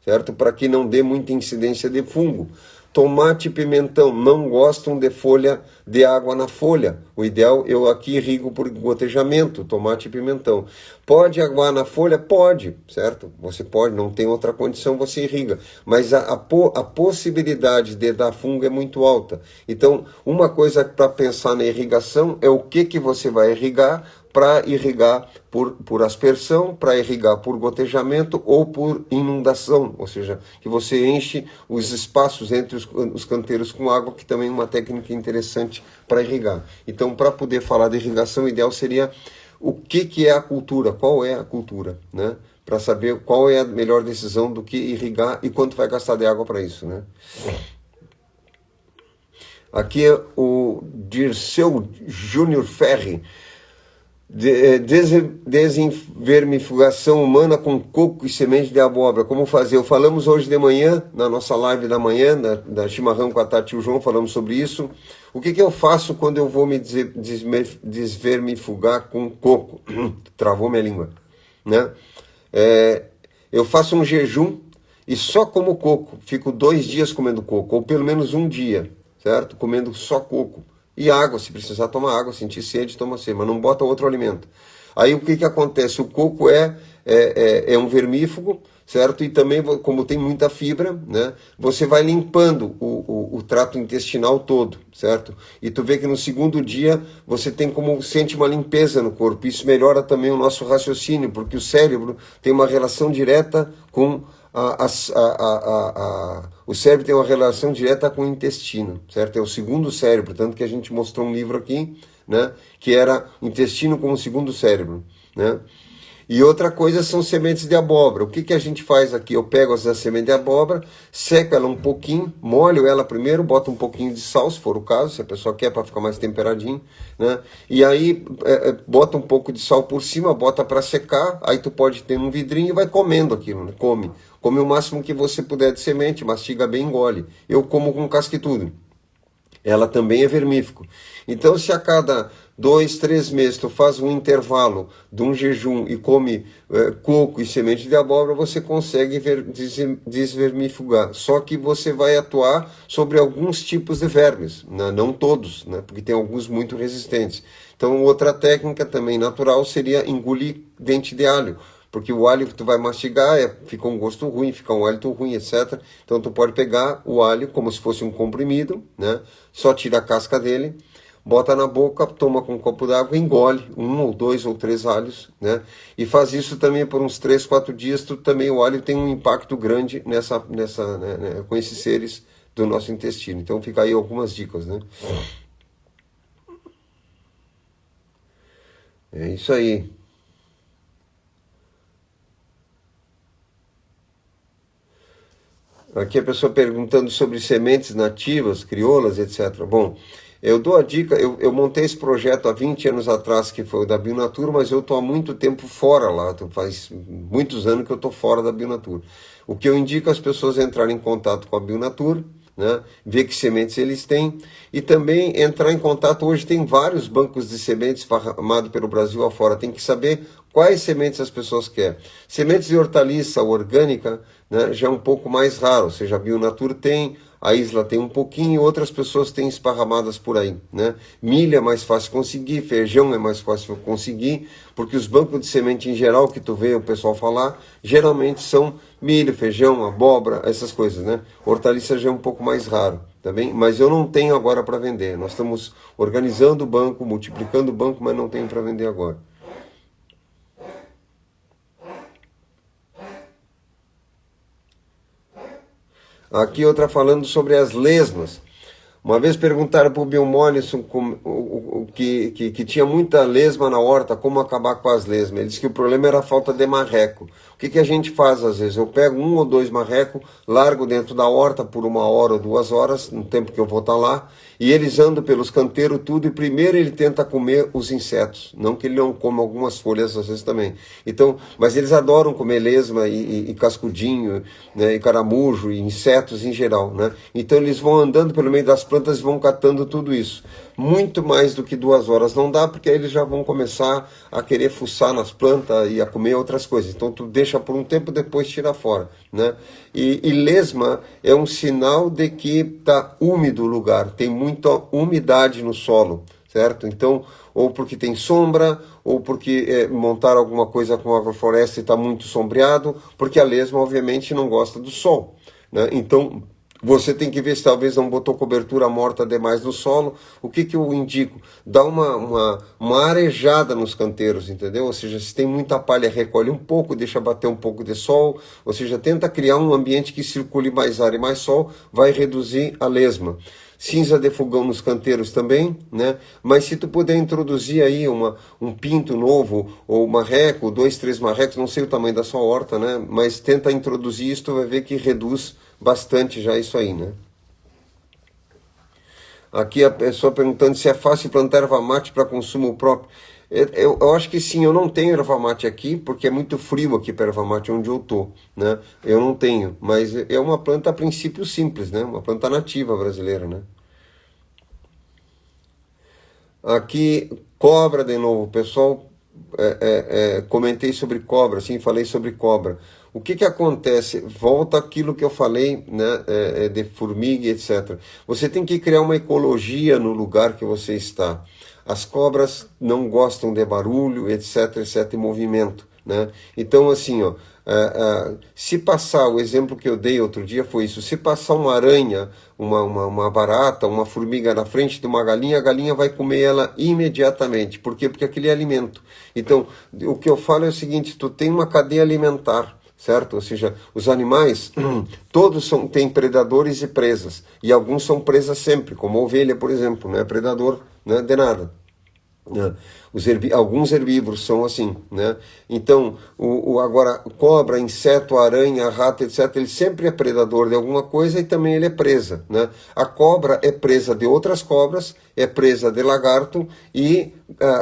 certo? Para que não dê muita incidência de fungo. Tomate e pimentão não gostam de folha, de água na folha. O ideal, eu aqui irrigo por gotejamento, tomate e pimentão. Pode aguar na folha? Pode, certo? Você pode, não tem outra condição, você irriga. Mas a possibilidade de dar fungo é muito alta. Então, uma coisa para pensar na irrigação é o que você vai irrigar, para irrigar por aspersão, para irrigar por gotejamento ou por inundação, ou seja, que você enche os espaços entre os canteiros com água, que também é uma técnica interessante para irrigar. Então, para poder falar de irrigação, o ideal seria o que é a cultura, qual é a cultura, né? Para saber qual é a melhor decisão do que irrigar e quanto vai gastar de água para isso, né? Aqui é o Dirceu Júnior Ferri. Desinvermifugação humana com coco e semente de abóbora. Como fazer? Falamos hoje de manhã, na nossa live da manhã, da Chimarrão com a Tati e o João, falamos sobre isso. O que eu faço quando eu vou me desvermifugar com coco? Travou minha língua, né? Eu faço um jejum e só como coco. Fico 2 dias comendo coco, ou pelo menos um dia, certo? Comendo só coco. E água, se precisar tomar água, sentir sede, toma sede, mas não bota outro alimento. Aí o que que acontece? O coco é um vermífugo, certo? E também, como tem muita fibra, né? Você vai limpando o trato intestinal todo, certo? E tu vê que no segundo dia você tem como sente uma limpeza no corpo. Isso melhora também o nosso raciocínio, porque o cérebro tem uma relação direta com o cérebro tem uma relação direta com o intestino, certo? É o segundo cérebro, tanto que a gente mostrou um livro aqui, né, que era o intestino como o segundo cérebro, né? E outra coisa são sementes de abóbora. O que que a gente faz aqui? Eu pego essa semente de abóbora, seco ela um pouquinho, molho ela primeiro, boto um pouquinho de sal, se for o caso, se a pessoa quer para ficar mais temperadinho, né? E aí bota um pouco de sal por cima, bota para secar, aí tu pode ter um vidrinho e vai comendo aquilo, né? Come o máximo que você puder de semente, mastiga bem, engole. Eu como com casca e tudo. Ela também é vermífugo. Então, se a cada 2, 3 meses tu faz um intervalo de um jejum e come coco e semente de abóbora, você consegue desvermifugar. Só que você vai atuar sobre alguns tipos de vermes, né? Não todos, né? Porque tem alguns muito resistentes. Então, outra técnica também natural seria engolir dente de alho. Porque o alho que tu vai mastigar fica um gosto ruim, fica um hálito ruim, etc. Então tu pode pegar o alho como se fosse um comprimido, né? Só tira a casca dele, bota na boca, toma com um copo d'água, engole 1 ou 2 ou 3 alhos, né? E faz isso também por uns 3, 4 dias. Também o alho tem um impacto grande com esses seres do nosso intestino. Então fica aí algumas dicas, né? É isso aí. Aqui a pessoa perguntando sobre sementes nativas, crioulas, etc. Bom, eu dou a dica, eu montei esse projeto há 20 anos atrás, que foi o da Bionatura, mas eu estou há muito tempo fora lá, faz muitos anos que eu estou fora da Bionatura. O que eu indico as pessoas entrarem em contato com a Bionatura, né? Ver que sementes eles têm e também entrar em contato. Hoje tem vários bancos de sementes esparramados pelo Brasil afora. Tem que saber quais sementes as pessoas querem. Sementes de hortaliça orgânica, né, já é um pouco mais raro, ou seja, a Bionatura tem, a Isla tem um pouquinho e outras pessoas têm esparramadas por aí, né? Milho é mais fácil conseguir, feijão é mais fácil conseguir, porque os bancos de semente em geral que tu vê o pessoal falar, geralmente são milho, feijão, abóbora, essas coisas, né? Hortaliça já é um pouco mais raro, tá bem? Mas eu não tenho agora para vender. Nós estamos organizando o banco, multiplicando o banco, mas não tenho para vender agora. Aqui outra falando sobre as lesmas. Uma vez perguntaram para o Bill Mollison que tinha muita lesma na horta, como acabar com as lesmas. Ele disse que o problema era a falta de marreco. O que a gente faz às vezes? Eu pego 1 ou 2 marrecos, largo dentro da horta por 1 hora ou 2 horas, no tempo que eu vou estar lá, e eles andam pelos canteiros tudo, e primeiro ele tenta comer os insetos. Não que ele não coma algumas folhas às vezes também. Então, mas eles adoram comer lesma e cascudinho, né, e caramujo, e insetos em geral, né? Então eles vão andando pelo meio das plantas e vão catando tudo isso. Muito mais do que 2 horas não dá, porque aí eles já vão começar a querer fuçar nas plantas e a comer outras coisas. Então tu deixa por um tempo, depois tira fora, né? E lesma é um sinal de que está úmido o lugar, tem muita umidade no solo, certo? Então, ou porque tem sombra, ou porque montaram alguma coisa com agrofloresta e está muito sombreado, porque a lesma obviamente não gosta do sol, né? Então você tem que ver se talvez não botou cobertura morta demais no solo. O que eu indico? Dá uma arejada nos canteiros, entendeu? Ou seja, se tem muita palha, recolhe um pouco, deixa bater um pouco de sol. Ou seja, tenta criar um ambiente que circule mais ar e mais sol, vai reduzir a lesma. Cinza de fogão nos canteiros também, né? Mas se tu puder introduzir aí um pinto novo, ou marreco, 2, 3 marrecos, não sei o tamanho da sua horta, né? Mas tenta introduzir isso, tu vai ver que reduz bastante já isso aí, né? Aqui a pessoa perguntando se é fácil plantar erva mate para consumo próprio. Eu acho que sim, eu não tenho erva mate aqui, porque é muito frio aqui para erva mate onde eu tô, né? Eu não tenho, mas é uma planta a princípio simples, né? Uma planta nativa brasileira, né? Aqui, cobra de novo, pessoal comentei sobre cobra, assim, falei sobre cobra. O que que acontece? Volta aquilo que eu falei, né, de formiga, etc. Você tem que criar uma ecologia no lugar que você está. As cobras não gostam de barulho, etc, etc, e movimento, né? Então, assim, ó, se passar, o exemplo que eu dei outro dia foi isso, se passar uma aranha, uma barata, uma formiga na frente de uma galinha, a galinha vai comer ela imediatamente. Por quê? Porque aquele é alimento. Então, o que eu falo é o seguinte, tu tem uma cadeia alimentar, certo? Ou seja, os animais, todos têm predadores e presas, e alguns são presas sempre, como a ovelha, por exemplo, não é predador, né, de nada, né? Alguns herbívoros são assim, né? Então, agora, cobra, inseto, aranha, rato, etc., ele sempre é predador de alguma coisa e também ele é presa, né? A cobra é presa de outras cobras, é presa de lagarto e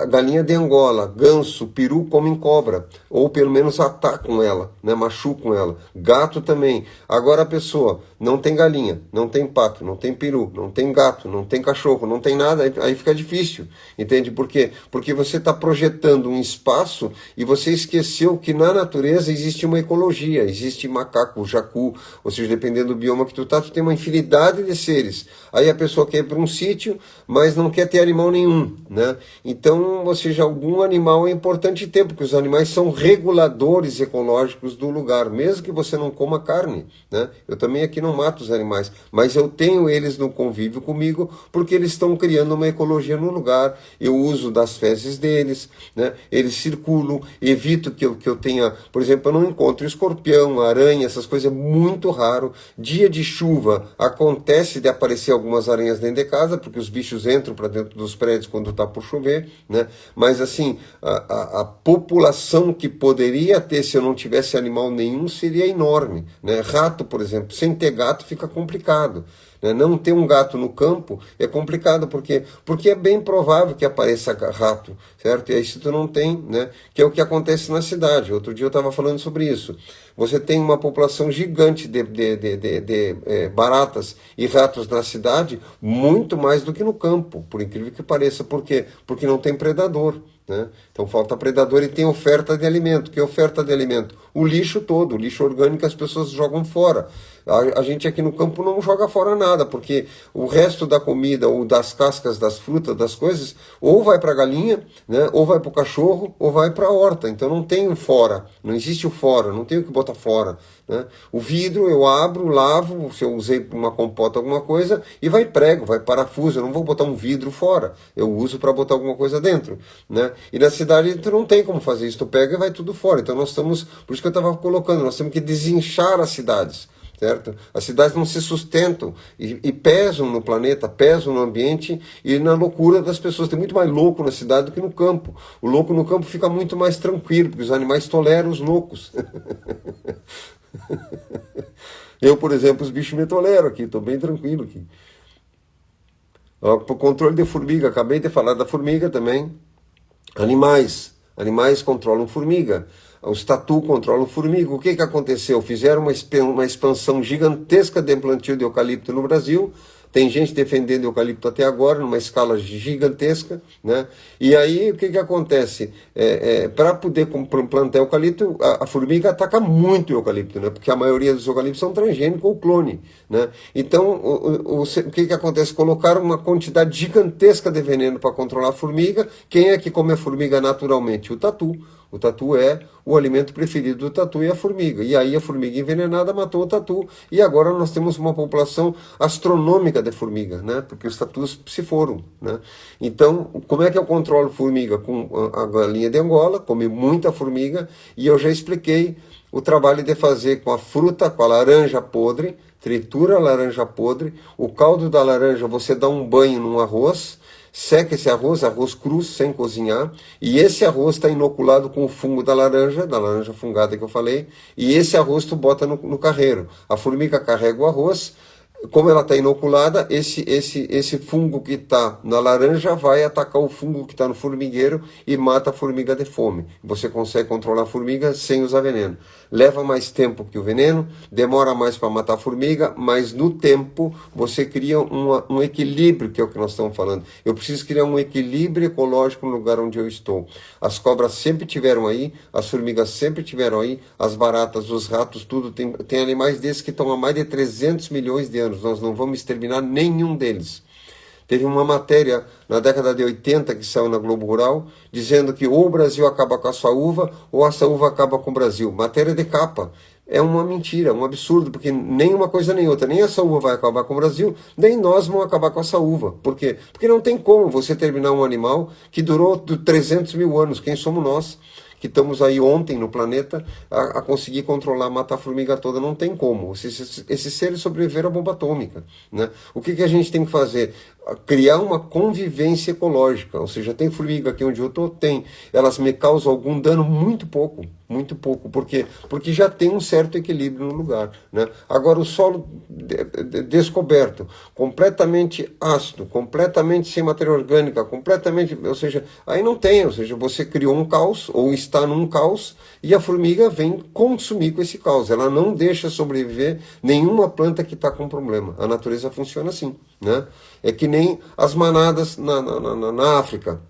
galinha de Angola, ganso, peru comem cobra, ou pelo menos atacam ela, né? Machucam ela. Gato também. Agora a pessoa não tem galinha, não tem pato, não tem peru, não tem gato, não tem cachorro, não tem nada, aí fica difícil, entende? Por quê? Porque você está projetando um espaço e você esqueceu que na natureza existe uma ecologia, existe macaco, jacu, ou seja, dependendo do bioma que tu tá, tu tem uma infinidade de seres. Aí a pessoa quer ir para um sítio, mas não quer ter animal nenhum, né? Então, ou seja, algum animal é importante ter, porque os animais são reguladores ecológicos do lugar, mesmo que você não coma carne, né? Eu também aqui não mato os animais, mas eu tenho eles no convívio comigo, porque eles estão criando uma ecologia no lugar, eu uso das fezes deles, né? Eles circulam, evito que eu tenha, por exemplo, eu não encontro escorpião, aranha, essas coisas, é muito raro. Dia de chuva, acontece de aparecer algumas aranhas dentro de casa, porque os bichos entram para dentro dos prédios quando está por chover, né? Mas assim, a população que poderia ter se eu não tivesse animal nenhum seria enorme, né? Rato, por exemplo, sem ter gato fica complicado, né? Não ter um gato no campo é complicado, porque é bem provável que apareça rato, certo? E aí se tu não tem, né? Que é o que acontece na cidade. Outro dia eu estava falando sobre isso. Você tem uma população gigante de baratas e ratos na cidade, muito mais do que no campo, por incrível que pareça. Por quê? Porque não tem predador, né? Então falta predador e tem oferta de alimento. Que oferta de alimento? O lixo todo, o lixo orgânico as pessoas jogam fora. A gente aqui no campo não joga fora nada, porque o resto da comida ou das cascas das frutas, das coisas, ou vai para a galinha, né, ou vai para o cachorro, ou vai para a horta. Então não tem o fora, não existe o fora, não tem o que botar fora, né? O vidro eu abro, lavo, se eu usei uma compota, alguma coisa, e vai prego, vai parafuso. Eu não vou botar um vidro fora, eu uso para botar alguma coisa dentro, né? E na cidade tu não tem como fazer isso, tu pega e vai tudo fora. Então nós estamos, por isso que eu estava colocando, nós temos que desinchar as cidades, certo? As cidades não se sustentam e pesam no planeta, pesam no ambiente e na loucura das pessoas. Tem muito mais louco na cidade do que no campo. O louco no campo fica muito mais tranquilo, porque os animais toleram os loucos. Eu, por exemplo, os bichos me toleram aqui, estou bem tranquilo aqui. Para o controle de formiga, acabei de falar da formiga também. Animais controlam formiga. Os tatu controlam formiga. O que aconteceu? Fizeram uma expansão gigantesca de plantio de eucalipto no Brasil. Tem gente defendendo eucalipto até agora, numa escala gigantesca, né? E aí, o que acontece? Para poder plantar eucalipto, a formiga ataca muito o eucalipto, né? Porque a maioria dos eucaliptos são transgênicos ou clone, né? Então, o que acontece? Colocaram uma quantidade gigantesca de veneno para controlar a formiga. Quem é que come a formiga naturalmente? O tatu. O tatu é o alimento preferido do tatu e a formiga. E aí a formiga envenenada matou o tatu. E agora nós temos uma população astronômica de formiga, né? Porque os tatus se foram, né? Então, como é que eu controlo formiga? Com a galinha de Angola, come muita formiga. E eu já expliquei o trabalho de fazer com a fruta, com a laranja podre, tritura a laranja podre, o caldo da laranja você dá um banho num arroz, seca esse arroz cru, sem cozinhar, e esse arroz está inoculado com o fungo da laranja fungada que eu falei, e esse arroz tu bota no carreiro. A formiga carrega o arroz, como ela está inoculada, esse fungo que está na laranja vai atacar o fungo que está no formigueiro e mata a formiga de fome. Você consegue controlar a formiga sem usar veneno. Leva mais tempo que o veneno, demora mais para matar a formiga, mas no tempo você cria um equilíbrio, que é o que nós estamos falando. Eu preciso criar um equilíbrio ecológico no lugar onde eu estou. As cobras sempre tiveram aí, as formigas sempre tiveram aí, as baratas, os ratos, tudo. Tem animais desses que estão há mais de 300 milhões de anos. Nós não vamos exterminar nenhum deles. Teve uma matéria na década de 80 que saiu na Globo Rural, dizendo que ou o Brasil acaba com a saúva, ou a saúva acaba com o Brasil. Matéria de capa. É uma mentira, um absurdo, porque nem uma coisa nem outra, nem a saúva vai acabar com o Brasil, nem nós vamos acabar com a saúva. Por quê? Porque não tem como você terminar um animal que durou 300 mil anos. Quem somos nós? Que estamos aí ontem no planeta a conseguir controlar, matar a formiga toda, não tem como. Esses seres sobreviveram à bomba atômica, né? O que a gente tem que fazer? Criar uma convivência ecológica, ou seja, tem formiga aqui onde eu estou? Tem. Elas me causam algum dano? Muito pouco. Muito pouco. Por quê? Porque já tem um certo equilíbrio no lugar, né? Agora, o solo descoberto, completamente ácido, completamente sem matéria orgânica, completamente, ou seja, aí não tem, ou seja, você criou um caos, ou está num caos, e a formiga vem consumir com esse caos. Ela não deixa sobreviver nenhuma planta que está com problema. A natureza funciona assim, né? É que nem as manadas na África.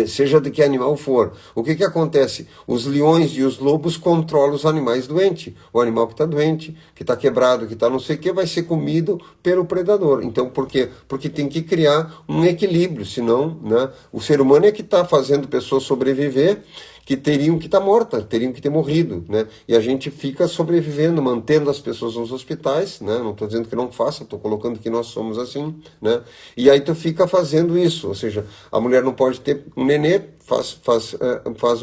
Seja de que animal for. O que acontece? Os leões e os lobos controlam os animais doentes. O animal que está doente, que está quebrado, que está não sei o que, vai ser comido pelo predador. Então, por quê? Porque tem que criar um equilíbrio, senão, né, o ser humano é que está fazendo pessoas sobreviver, que teriam que estar mortas, teriam que ter morrido, né? E a gente fica sobrevivendo, mantendo as pessoas nos hospitais, né? Não estou dizendo que não faça, estou colocando que nós somos assim, né? E aí tu fica fazendo isso, ou seja, a mulher não pode ter um nenê, faz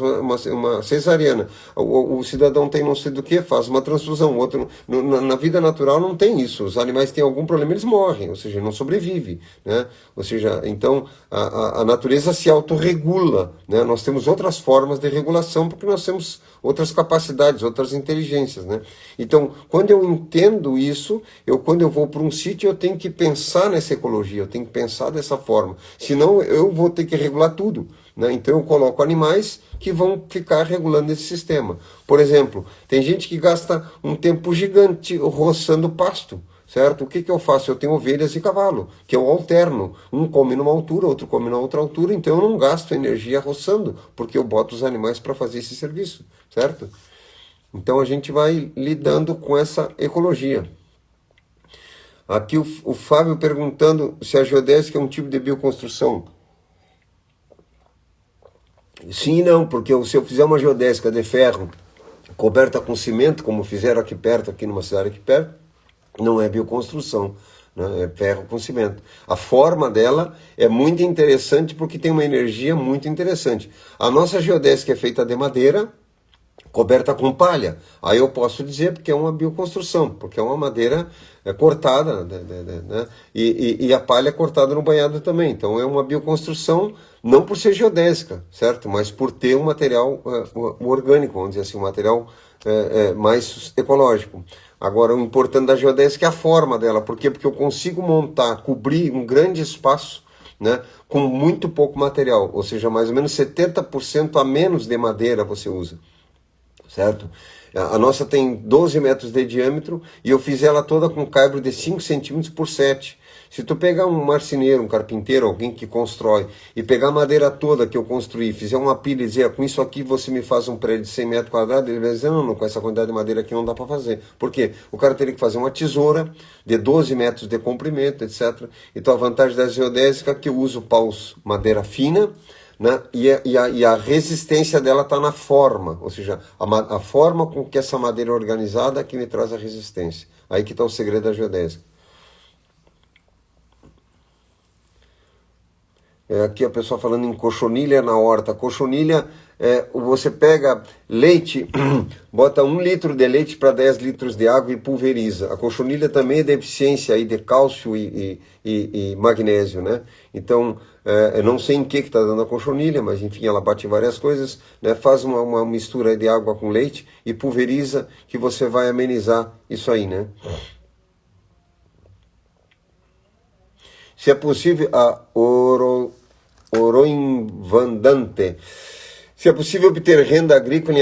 uma cesariana. O cidadão tem não sei do que, faz uma transfusão. O outro, na vida natural não tem isso. Os animais têm algum problema, eles morrem, ou seja, não sobrevivem, né? Ou seja, então a natureza se autorregula, né? Nós temos outras formas de regulação porque nós temos outras capacidades, outras inteligências, né? Então, quando eu entendo isso, quando eu vou para um sítio, eu tenho que pensar nessa ecologia, eu tenho que pensar dessa forma. Senão, eu vou ter que regular tudo, né? Então eu coloco animais que vão ficar regulando esse sistema. Por exemplo, tem gente que gasta um tempo gigante roçando pasto, certo? O que eu faço? Eu tenho ovelhas e cavalo, que eu alterno. Um come numa altura, outro come na outra altura, então eu não gasto energia roçando, porque eu boto os animais para fazer esse serviço, certo? Então a gente vai lidando com essa ecologia. Aqui o Fábio perguntando se a geodésica é um tipo de bioconstrução. Sim e não, porque se eu fizer uma geodésica de ferro coberta com cimento, como fizeram aqui perto, aqui numa cidade aqui perto, não é bioconstrução, né? É ferro com cimento. A forma dela é muito interessante porque tem uma energia muito interessante. A nossa geodésica é feita de madeira, coberta com palha. Aí eu posso dizer porque é uma bioconstrução, porque é uma madeira cortada, né? E a palha é cortada no banhado também. Então é uma bioconstrução, não por ser geodésica, certo? Mas por ter um material orgânico, vamos dizer assim, um material mais ecológico. Agora, o importante da geodésica é a forma dela. Por quê? Porque eu consigo cobrir um grande espaço, né, com muito pouco material. Ou seja, mais ou menos 70% a menos de madeira você usa. Certo? A nossa tem 12 metros de diâmetro e eu fiz ela toda com caibro de 5 centímetros por 7. Se tu pegar um marceneiro, um carpinteiro, alguém que constrói, e pegar a madeira toda que eu construí, fizer uma pilha e dizer, com isso aqui você me faz um prédio de 100 metros quadrados, ele vai dizer, não, com essa quantidade de madeira aqui não dá para fazer. Por quê? O cara teria que fazer uma tesoura de 12 metros de comprimento, etc. Então a vantagem da geodésica é que eu uso paus madeira fina, né? E a resistência dela está na forma, ou seja, a forma com que essa madeira é organizada é que me traz a resistência. Aí que está o segredo da geodésica. Aqui a pessoa falando em cochonilha na horta. Cochonilha, você pega leite, bota 1 litro de leite para 10 litros de água e pulveriza. A cochonilha também é deficiência aí de cálcio e magnésio, né? Então, eu não sei em que está dando a cochonilha, mas enfim, ela bate em várias coisas, né? Faz uma mistura de água com leite e pulveriza, que você vai amenizar isso aí, né? Se é possível, a Oroinvandante. Se é possível obter renda agrícola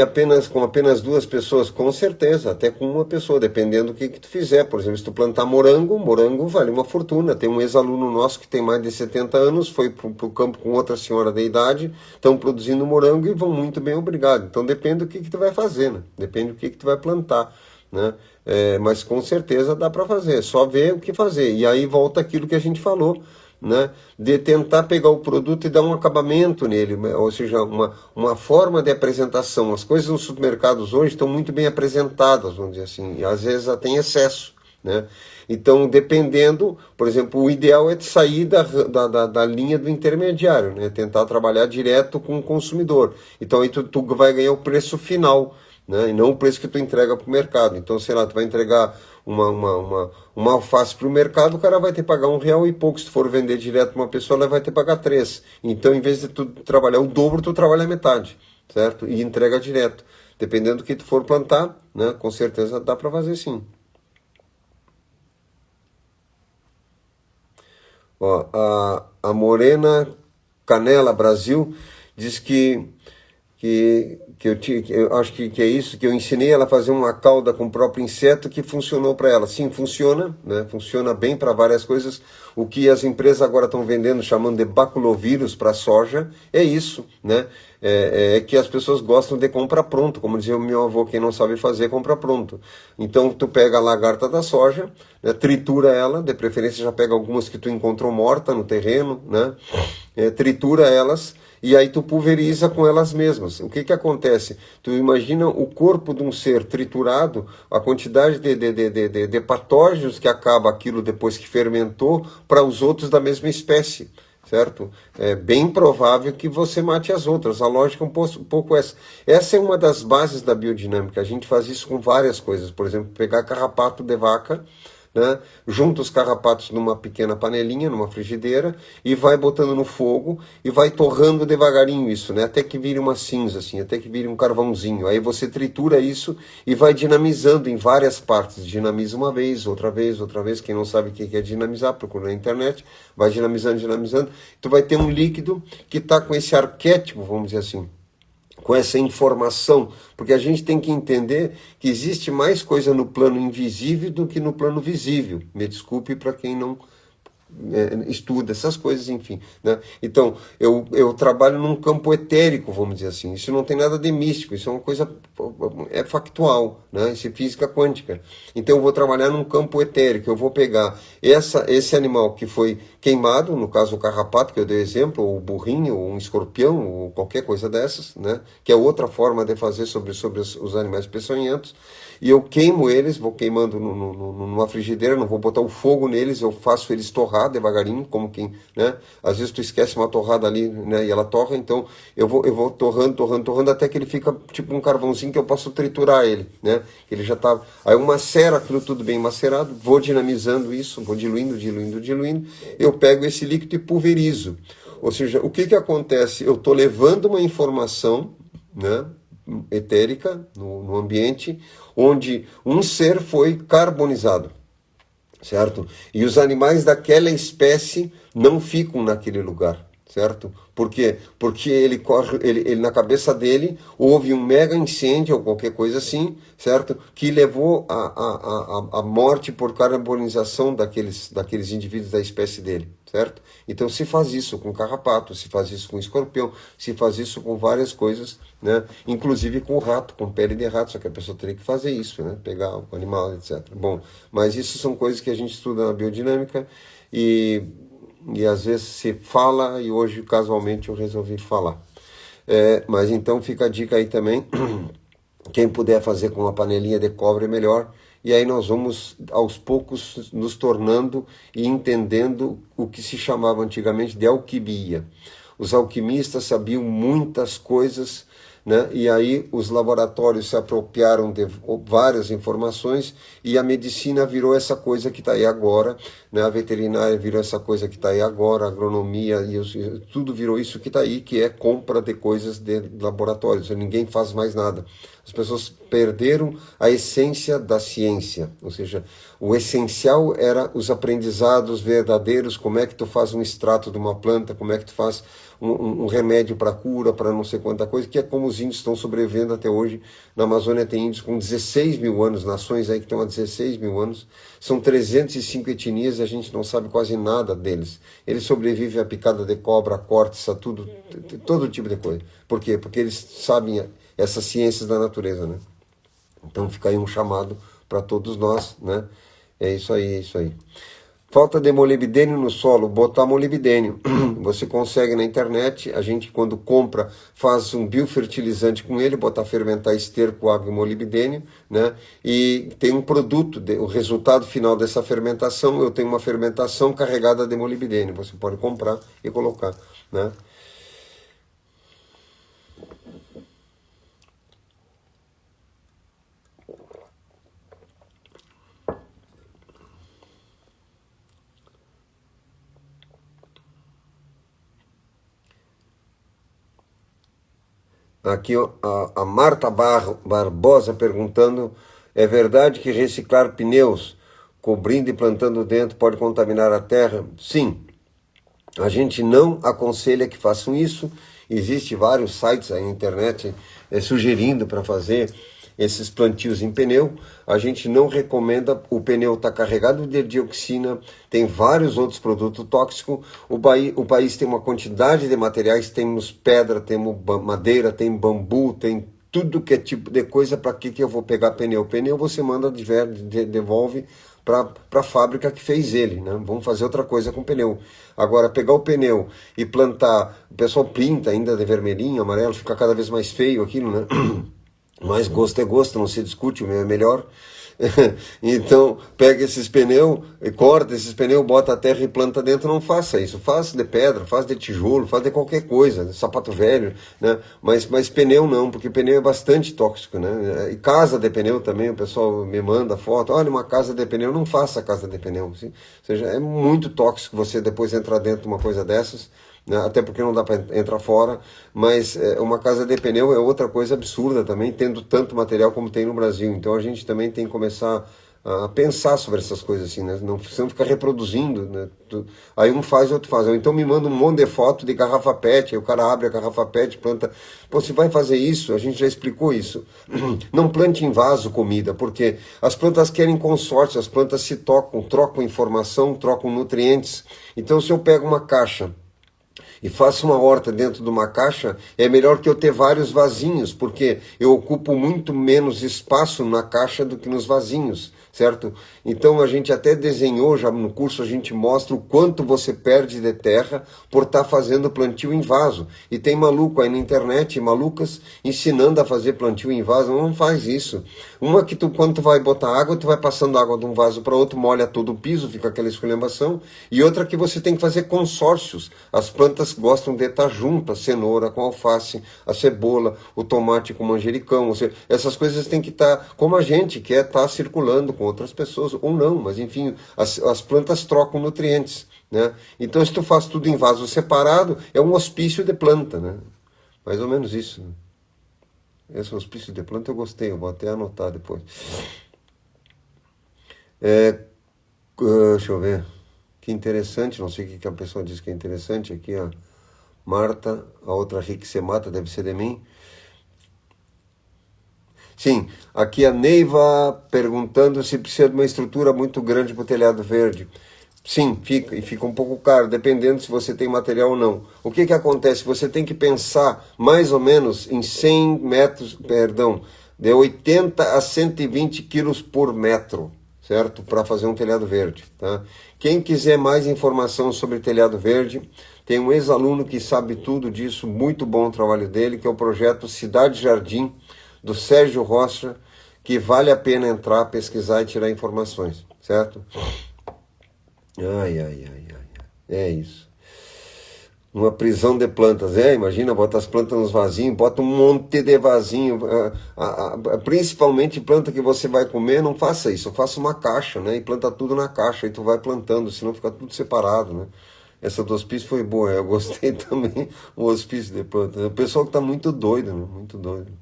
com apenas duas pessoas, com certeza, até com uma pessoa, dependendo do que tu fizer. Por exemplo, se tu plantar morango, morango vale uma fortuna. Tem um ex-aluno nosso que tem mais de 70 anos, foi para o campo com outra senhora de idade, estão produzindo morango e vão muito bem, obrigado. Então depende do que tu vai fazer, né? Depende do que tu vai plantar, né? Mas com certeza dá para fazer, só ver o que fazer. E aí volta aquilo que a gente falou, né, de tentar pegar o produto e dar um acabamento nele, ou seja, uma forma de apresentação. As coisas nos supermercados hoje estão muito bem apresentadas, vamos dizer assim, e às vezes até em excesso, né? Então, dependendo, por exemplo, o ideal é sair da linha do intermediário, né? Tentar trabalhar direto com o consumidor. Então, aí tu vai ganhar o preço final, né? E não o preço que tu entrega para o mercado. Então, sei lá, tu vai entregar uma alface para o mercado, o cara vai ter que pagar R$ 1 e pouco. Se tu for vender direto para uma pessoa, ela vai ter que pagar 3. Então, em vez de tu trabalhar o dobro, tu trabalha a metade, certo? E entrega direto. Dependendo do que tu for plantar, né? Com certeza dá para fazer sim. Ó, a Morena Canela Brasil diz que eu acho que é isso, que eu ensinei ela a fazer uma cauda com o próprio inseto que funcionou para ela. Sim, funciona, né? Funciona bem para várias coisas. O que as empresas agora estão vendendo, chamando de baculovírus para soja, é isso, né? É que as pessoas gostam de comprar pronto, como dizia o meu avô, quem não sabe fazer, compra pronto. Então tu pega a lagarta da soja, né? Tritura ela, de preferência já pega algumas que tu encontrou morta no terreno, né? Tritura elas, e aí tu pulveriza com elas mesmas. O que acontece? Tu imagina o corpo de um ser triturado, a quantidade de patógenos que acaba aquilo depois que fermentou para os outros da mesma espécie, certo? É bem provável que você mate as outras. A lógica é um pouco essa. Essa é uma das bases da biodinâmica. A gente faz isso com várias coisas. Por exemplo, pegar carrapato de vaca, né? Junta os carrapatos numa pequena panelinha, numa frigideira, e vai botando no fogo e vai torrando devagarinho isso, né? Até que vire uma cinza, assim, até que vire um carvãozinho. Aí você tritura isso e vai dinamizando em várias partes. Dinamiza uma vez, outra vez, outra vez. Quem não sabe o que é dinamizar, procura na internet, vai dinamizando, dinamizando. Tu vai ter um líquido que está com esse arquétipo, vamos dizer assim, com essa informação, porque a gente tem que entender que existe mais coisa no plano invisível do que no plano visível. Me desculpe para quem não estuda essas coisas, enfim, né? Então, eu trabalho num campo etérico, vamos dizer assim. Isso não tem nada de místico, isso é uma coisa factual, né? Isso é física quântica. Então, eu vou trabalhar num campo etérico. Eu vou pegar esse animal que foi queimado, no caso o carrapato, que eu dei exemplo, ou o burrinho, ou um escorpião, ou qualquer coisa dessas, né? Que é outra forma de fazer sobre os animais peçonhentos. E eu queimo eles, vou queimando numa frigideira, não vou botar o fogo neles, eu faço eles torrar devagarinho, como quem, né? Às vezes tu esquece uma torrada ali, né? E ela torra, então eu vou torrando, até que ele fica tipo um carvãozinho que eu posso triturar ele, né? Ele já tá... Aí eu macero aquilo tudo bem macerado, vou dinamizando isso, vou diluindo, eu pego esse líquido e pulverizo. Ou seja, o que acontece? Eu estou levando uma informação, né, etérica no ambiente, onde um ser foi carbonizado, certo? E os animais daquela espécie não ficam naquele lugar, certo? Por quê? Porque ele na cabeça dele houve um mega incêndio ou qualquer coisa assim, certo? Que levou a morte por carbonização daqueles indivíduos da espécie dele, certo? Então se faz isso com carrapato, se faz isso com escorpião, se faz isso com várias coisas, né? Inclusive com rato, com pele de rato, só que a pessoa teria que fazer isso, né? Pegar o animal, etc. Bom, mas isso são coisas que a gente estuda na biodinâmica e às vezes se fala, e hoje casualmente eu resolvi falar. Mas então fica a dica aí também, quem puder fazer com uma panelinha de cobre é melhor, e aí nós vamos aos poucos nos tornando e entendendo o que se chamava antigamente de alquimia. Os alquimistas sabiam muitas coisas, né? E aí os laboratórios se apropriaram de várias informações e a medicina virou essa coisa que está aí agora, né? A veterinária virou essa coisa que está aí agora, a agronomia, tudo virou isso que está aí, que é compra de coisas de laboratórios. Ninguém faz mais nada. As pessoas perderam a essência da ciência, ou seja, o essencial era os aprendizados verdadeiros, como é que tu faz um extrato de uma planta, como é que tu faz um remédio para cura, para não sei quanta coisa, que é como os índios estão sobrevivendo até hoje. Na Amazônia tem índios com 16 mil anos, nações aí que estão há 16 mil anos, são 305 etnias e a gente não sabe quase nada deles. Eles sobrevivem à picada de cobra, a cortes, a tudo, todo tipo de coisa. Por quê? Porque eles sabem essas ciências da natureza, né? Então fica aí um chamado para todos nós, né? É isso aí, é isso aí. Falta de molibdênio no solo, botar molibdênio. Você consegue na internet, a gente quando compra faz um biofertilizante com ele, botar fermentar esterco, água e molibdênio, né? E tem um produto, o resultado final dessa fermentação, eu tenho uma fermentação carregada de molibdênio, você pode comprar e colocar, né? Aqui ó, a Marta Barbosa perguntando, é verdade que reciclar pneus, cobrindo e plantando dentro, pode contaminar a terra? Sim, a gente não aconselha que façam isso, existem vários sites aí na internet sugerindo para fazer esses plantios em pneu, a gente não recomenda, o pneu está carregado de dioxina, tem vários outros produtos tóxicos, o país tem uma quantidade de materiais, temos pedra, temos madeira, tem bambu, tem tudo que é tipo de coisa, para que eu vou pegar pneu? Pneu você manda, devolve para a fábrica que fez ele, né? Vamos fazer outra coisa com o pneu. Agora, pegar o pneu e plantar, o pessoal pinta ainda de vermelhinho, amarelo, fica cada vez mais feio aquilo, né? Mas gosto é gosto, não se discute, o meu é melhor. Então, pega esses pneus, corta esses pneus, bota a terra e planta dentro, não faça isso. Faz de pedra, faz de tijolo, faz de qualquer coisa, sapato velho, né? Mas pneu não, porque pneu é bastante tóxico, né? E casa de pneu também, o pessoal me manda foto, olha uma casa de pneu, não faça casa de pneu. Assim. Ou seja, é muito tóxico você depois entrar dentro de uma coisa dessas, né? Até porque não dá para entrar fora, mas uma casa de pneu é outra coisa absurda também, tendo tanto material como tem no Brasil. Então a gente também tem que começar a pensar sobre essas coisas assim, né? Não precisa ficar reproduzindo, né? Aí um faz e outro faz. Ou então me manda um monte de foto de garrafa PET, aí o cara abre a garrafa PET, planta. Pô, se vai fazer isso, a gente já explicou isso. Não plante em vaso comida, porque as plantas querem consórcio, as plantas se tocam, trocam informação, trocam nutrientes. Então se eu pego uma caixa e faço uma horta dentro de uma caixa, é melhor que eu ter vários vasinhos, porque eu ocupo muito menos espaço na caixa do que nos vasinhos, certo? Então a gente até desenhou, já no curso a gente mostra o quanto você perde de terra por estar fazendo plantio em vaso. E tem maluco aí na internet, malucas, ensinando a fazer plantio em vaso. Não faz isso. Uma que tu, quando tu vai botar água, tu vai passando água de um vaso para outro, molha todo o piso, fica aquela esculhambação. E outra que você tem que fazer consórcios. As plantas gostam de estar juntas, a cenoura com alface, a cebola, o tomate com manjericão. Ou seja, essas coisas têm que estar, como a gente quer estar circulando com outras pessoas, ou não, mas enfim, as plantas trocam nutrientes, né? Então, se tu faz tudo em vaso separado, é um hospício de planta, né? Mais ou menos isso. Né? Esse hospício de planta eu gostei, eu vou até anotar depois. Deixa eu ver. Que interessante, não sei o que a pessoa diz que é interessante aqui, a Marta, a outra Rick se mata, deve ser de mim. Sim, aqui a Neiva perguntando se precisa de uma estrutura muito grande para o telhado verde. Sim, fica, e fica um pouco caro, dependendo se você tem material ou não. O que acontece? Você tem que pensar mais ou menos em 100 metros, perdão, de 80 a 120 quilos por metro, certo? Para fazer um telhado verde, tá? Quem quiser mais informação sobre telhado verde, tem um ex-aluno que sabe tudo disso, muito bom o trabalho dele, que é o projeto Cidade Jardim, do Sérgio Rocha, que vale a pena entrar, pesquisar e tirar informações, certo? Ai. É isso. Uma prisão de plantas. Imagina, bota as plantas nos vasinhos, bota um monte de vasinho. Principalmente planta que você vai comer, não faça isso. Faça uma caixa, né? E planta tudo na caixa. E tu vai plantando, senão fica tudo separado, né? Essa do hospício foi boa. Eu gostei também, o hospício de plantas. O pessoal que tá muito doido, né? Muito doido.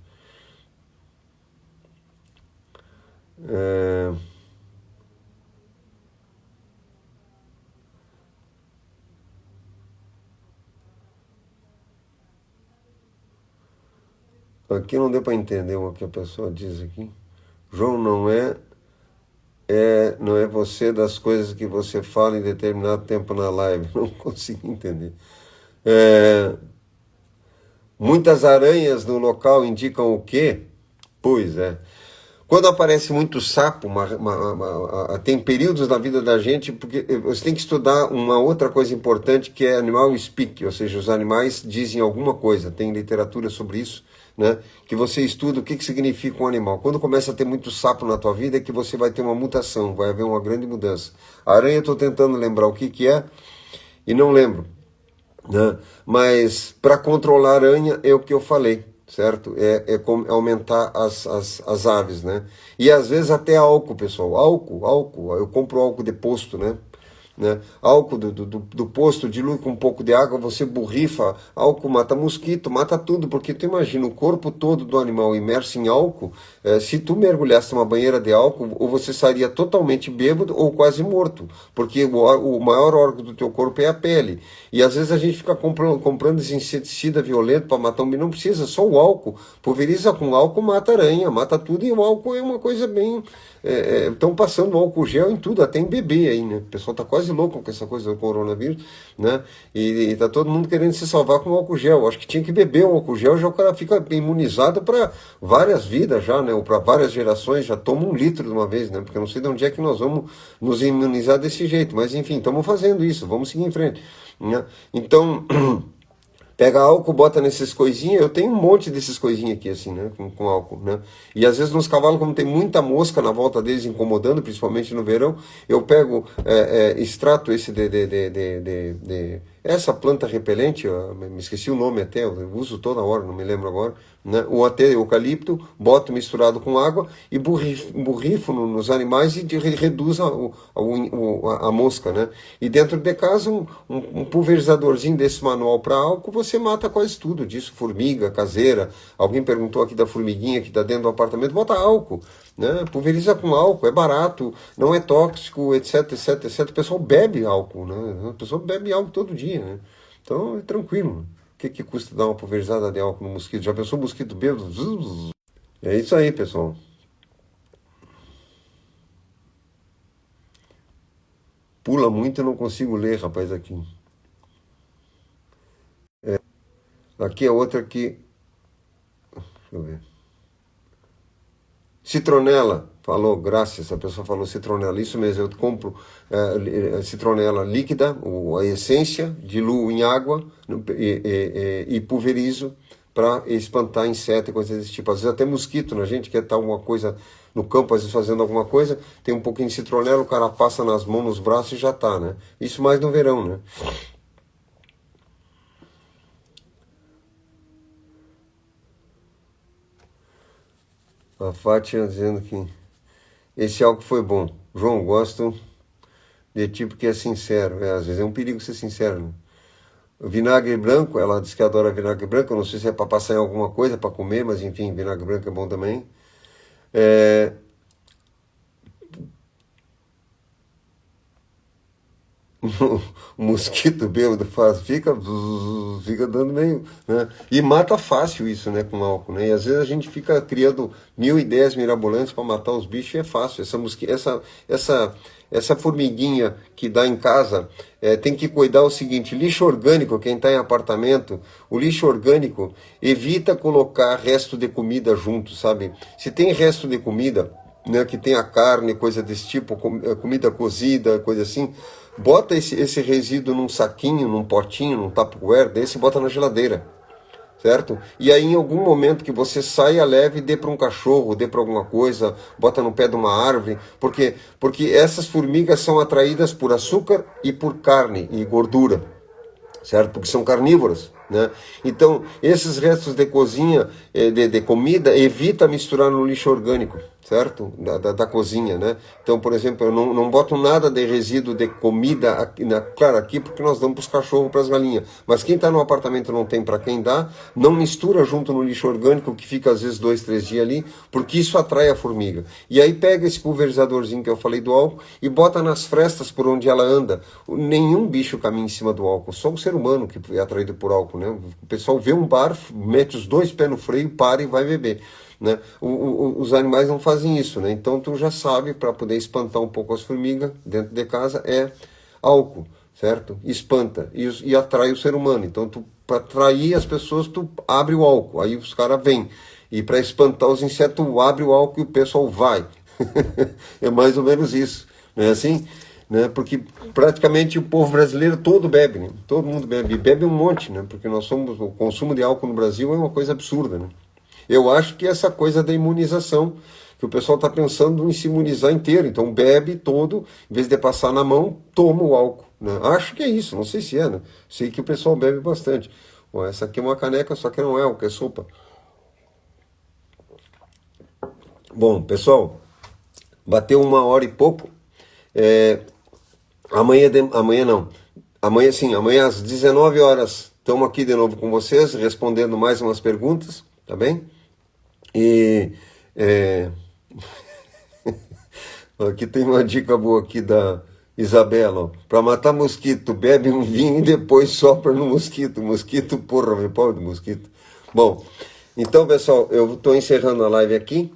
É, aqui não deu para entender o que a pessoa diz aqui. João, não é você das coisas que você fala em determinado tempo na live. Não consigo entender. É, muitas aranhas no local indicam o quê? Pois é. Quando aparece muito sapo, tem períodos na vida da gente, porque você tem que estudar uma outra coisa importante que é animal speak, ou seja, os animais dizem alguma coisa, tem literatura sobre isso, né? Que você estuda o que significa um animal. Quando começa a ter muito sapo na tua vida é que você vai ter uma mutação, vai haver uma grande mudança. A aranha, eu estou tentando lembrar o que é e não lembro, né? Mas para controlar a aranha é o que eu falei, certo? Aumentar as aves, né? E às vezes até álcool, pessoal. Álcool. Eu compro álcool de posto, né? Álcool do posto, dilui com um pouco de água, você borrifa, álcool mata mosquito, mata tudo, porque tu imagina o corpo todo do animal imerso em álcool, se tu mergulhasse numa banheira de álcool, ou você sairia totalmente bêbado ou quase morto, porque o maior órgão do teu corpo é a pele, e às vezes a gente fica comprando esse inseticida violento para matar um bicho, não precisa, só o álcool, pulveriza com álcool, mata aranha, mata tudo, e o álcool é uma coisa bem... Estão passando álcool gel em tudo, até em bebê aí, né? O pessoal tá quase louco com essa coisa do coronavírus, né? E tá todo mundo querendo se salvar com álcool gel. Acho que tinha que beber um álcool gel, já o cara fica imunizado para várias vidas já, né? Ou para várias gerações, já toma 1 litro de uma vez, né? Porque eu não sei de onde é que nós vamos nos imunizar desse jeito, mas enfim, estamos fazendo isso, vamos seguir em frente, né? Então... Pega álcool, bota nessas coisinhas, eu tenho um monte dessas coisinhas aqui, assim, né, com álcool, né, e às vezes nos cavalos, como tem muita mosca na volta deles incomodando, principalmente no verão, eu pego, extrato esse essa planta repelente, me esqueci o nome até, eu uso toda hora, não me lembro agora, né, ou até eucalipto, boto misturado com água e borrifo nos animais e reduz a mosca, né, e dentro de casa um pulverizadorzinho desse manual para álcool, você mata quase tudo disso, formiga, caseira, alguém perguntou aqui da formiguinha que está dentro do apartamento, bota álcool, né? Pulveriza com álcool, é barato, não é tóxico, etc, etc, etc. O pessoal bebe álcool, né? O pessoal bebe álcool todo dia, né? Então é tranquilo. O que custa dar uma pulverizada de álcool no mosquito? Já pensou o mosquito bêbado? É isso aí, pessoal. Pula muito e não consigo ler, rapaz, aqui. Aqui é outra que... Deixa eu ver. Citronela, falou, graças, a pessoa falou citronela, isso mesmo, eu compro citronela líquida, a essência, diluo em água e pulverizo para espantar inseto e coisas desse tipo. Às vezes até mosquito, né? A gente quer estar alguma coisa no campo, às vezes fazendo alguma coisa, tem um pouquinho de citronela, o cara passa nas mãos, nos braços e já tá, né? Isso mais no verão, né? A Fátima dizendo que esse álcool foi bom. João, gosto de tipo que é sincero. Às vezes é um perigo ser sincero, né? O vinagre branco, ela diz que adora vinagre branco. Eu não sei se é para passar em alguma coisa, para comer, mas enfim, vinagre branco é bom também. O mosquito bêbado fica dando meio, né? E mata fácil isso, né, com álcool, né? E às vezes a gente fica criando 1000 ideias mirabolantes para matar os bichos e é fácil. Essa formiguinha que dá em casa, tem que cuidar o seguinte: lixo orgânico, quem está em apartamento, o lixo orgânico evita colocar resto de comida junto, sabe? Se tem resto de comida, né, que tem a carne, coisa desse tipo, comida cozida, coisa assim, bota esse resíduo num saquinho, num potinho, num Tupperware desse e bota na geladeira, certo? E aí em algum momento que você saia leve, dê para um cachorro, dê para alguma coisa, bota no pé de uma árvore, porque essas formigas são atraídas por açúcar e por carne e gordura, certo? Porque são carnívoras, né? Então, esses restos de cozinha, de comida, evita misturar no lixo orgânico, certo? Da cozinha, né? Então, por exemplo, eu não boto nada de resíduo de comida aqui, claro, aqui porque nós damos para os cachorros, para as galinhas. Mas quem está no apartamento não tem para quem dá, não mistura junto no lixo orgânico, que fica às vezes 2, 3 dias ali, porque isso atrai a formiga. E aí pega esse pulverizadorzinho que eu falei do álcool e bota nas frestas por onde ela anda. Nenhum bicho caminha em cima do álcool, só o ser humano que é atraído por álcool, né? O pessoal vê um bar, mete os 2 pés no freio, para e vai beber. Né? Os animais não fazem isso, né? Então tu já sabe, para poder espantar um pouco as formigas dentro de casa, é álcool, certo? Espanta e atrai o ser humano. Então para atrair as pessoas, tu abre o álcool, aí os caras vêm. E para espantar os insetos, tu abre o álcool e o pessoal vai. É mais ou menos isso, não é assim? Né? Porque praticamente o povo brasileiro todo bebe, né? Todo mundo bebe, e bebe um monte, né? Porque o consumo de álcool no Brasil é uma coisa absurda, né? Eu acho que essa coisa da imunização, que o pessoal está pensando em se imunizar inteiro. Então bebe todo, em vez de passar na mão, toma o álcool. Né? Acho que é isso, não sei se é, né? Sei que o pessoal bebe bastante. Bom, essa aqui é uma caneca, só que não é álcool, é sopa. Bom, pessoal, bateu 1 hora e pouco. Amanhã não. Amanhã sim, amanhã às 19 horas estamos aqui de novo com vocês, respondendo mais umas perguntas, tá bem? E aqui tem uma dica boa aqui da Isabela. Para matar mosquito, bebe um vinho e depois sopra no mosquito. Mosquito, porra, meu pau de mosquito. Bom, então pessoal, eu estou encerrando a live aqui.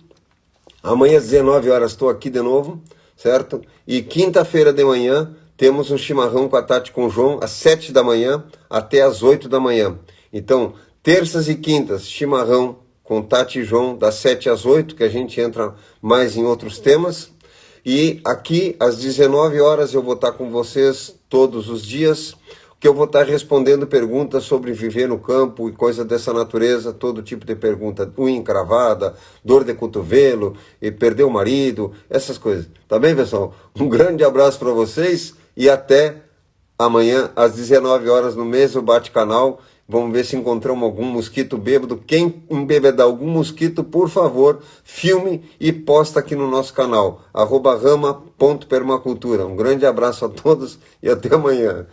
Amanhã às 19 horas estou aqui de novo, certo? E quinta-feira de manhã temos um chimarrão com a Tati e com o João, às 7 da manhã até às 8 da manhã. Então, terças e quintas, chimarrão com Tati e João, das 7 às 8, que a gente entra mais em outros temas. E aqui, às 19 horas, eu vou estar com vocês todos os dias, que eu vou estar respondendo perguntas sobre viver no campo e coisas dessa natureza, todo tipo de pergunta, unha encravada, dor de cotovelo, e perder o marido, essas coisas. Tá bem, pessoal? Um grande abraço para vocês e até amanhã, às 19 horas, no mesmo Bate-Canal. Vamos ver se encontramos algum mosquito bêbado. Quem embebedar algum mosquito, por favor, filme e posta aqui no nosso canal, @rama.permacultura. Um grande abraço a todos e até amanhã.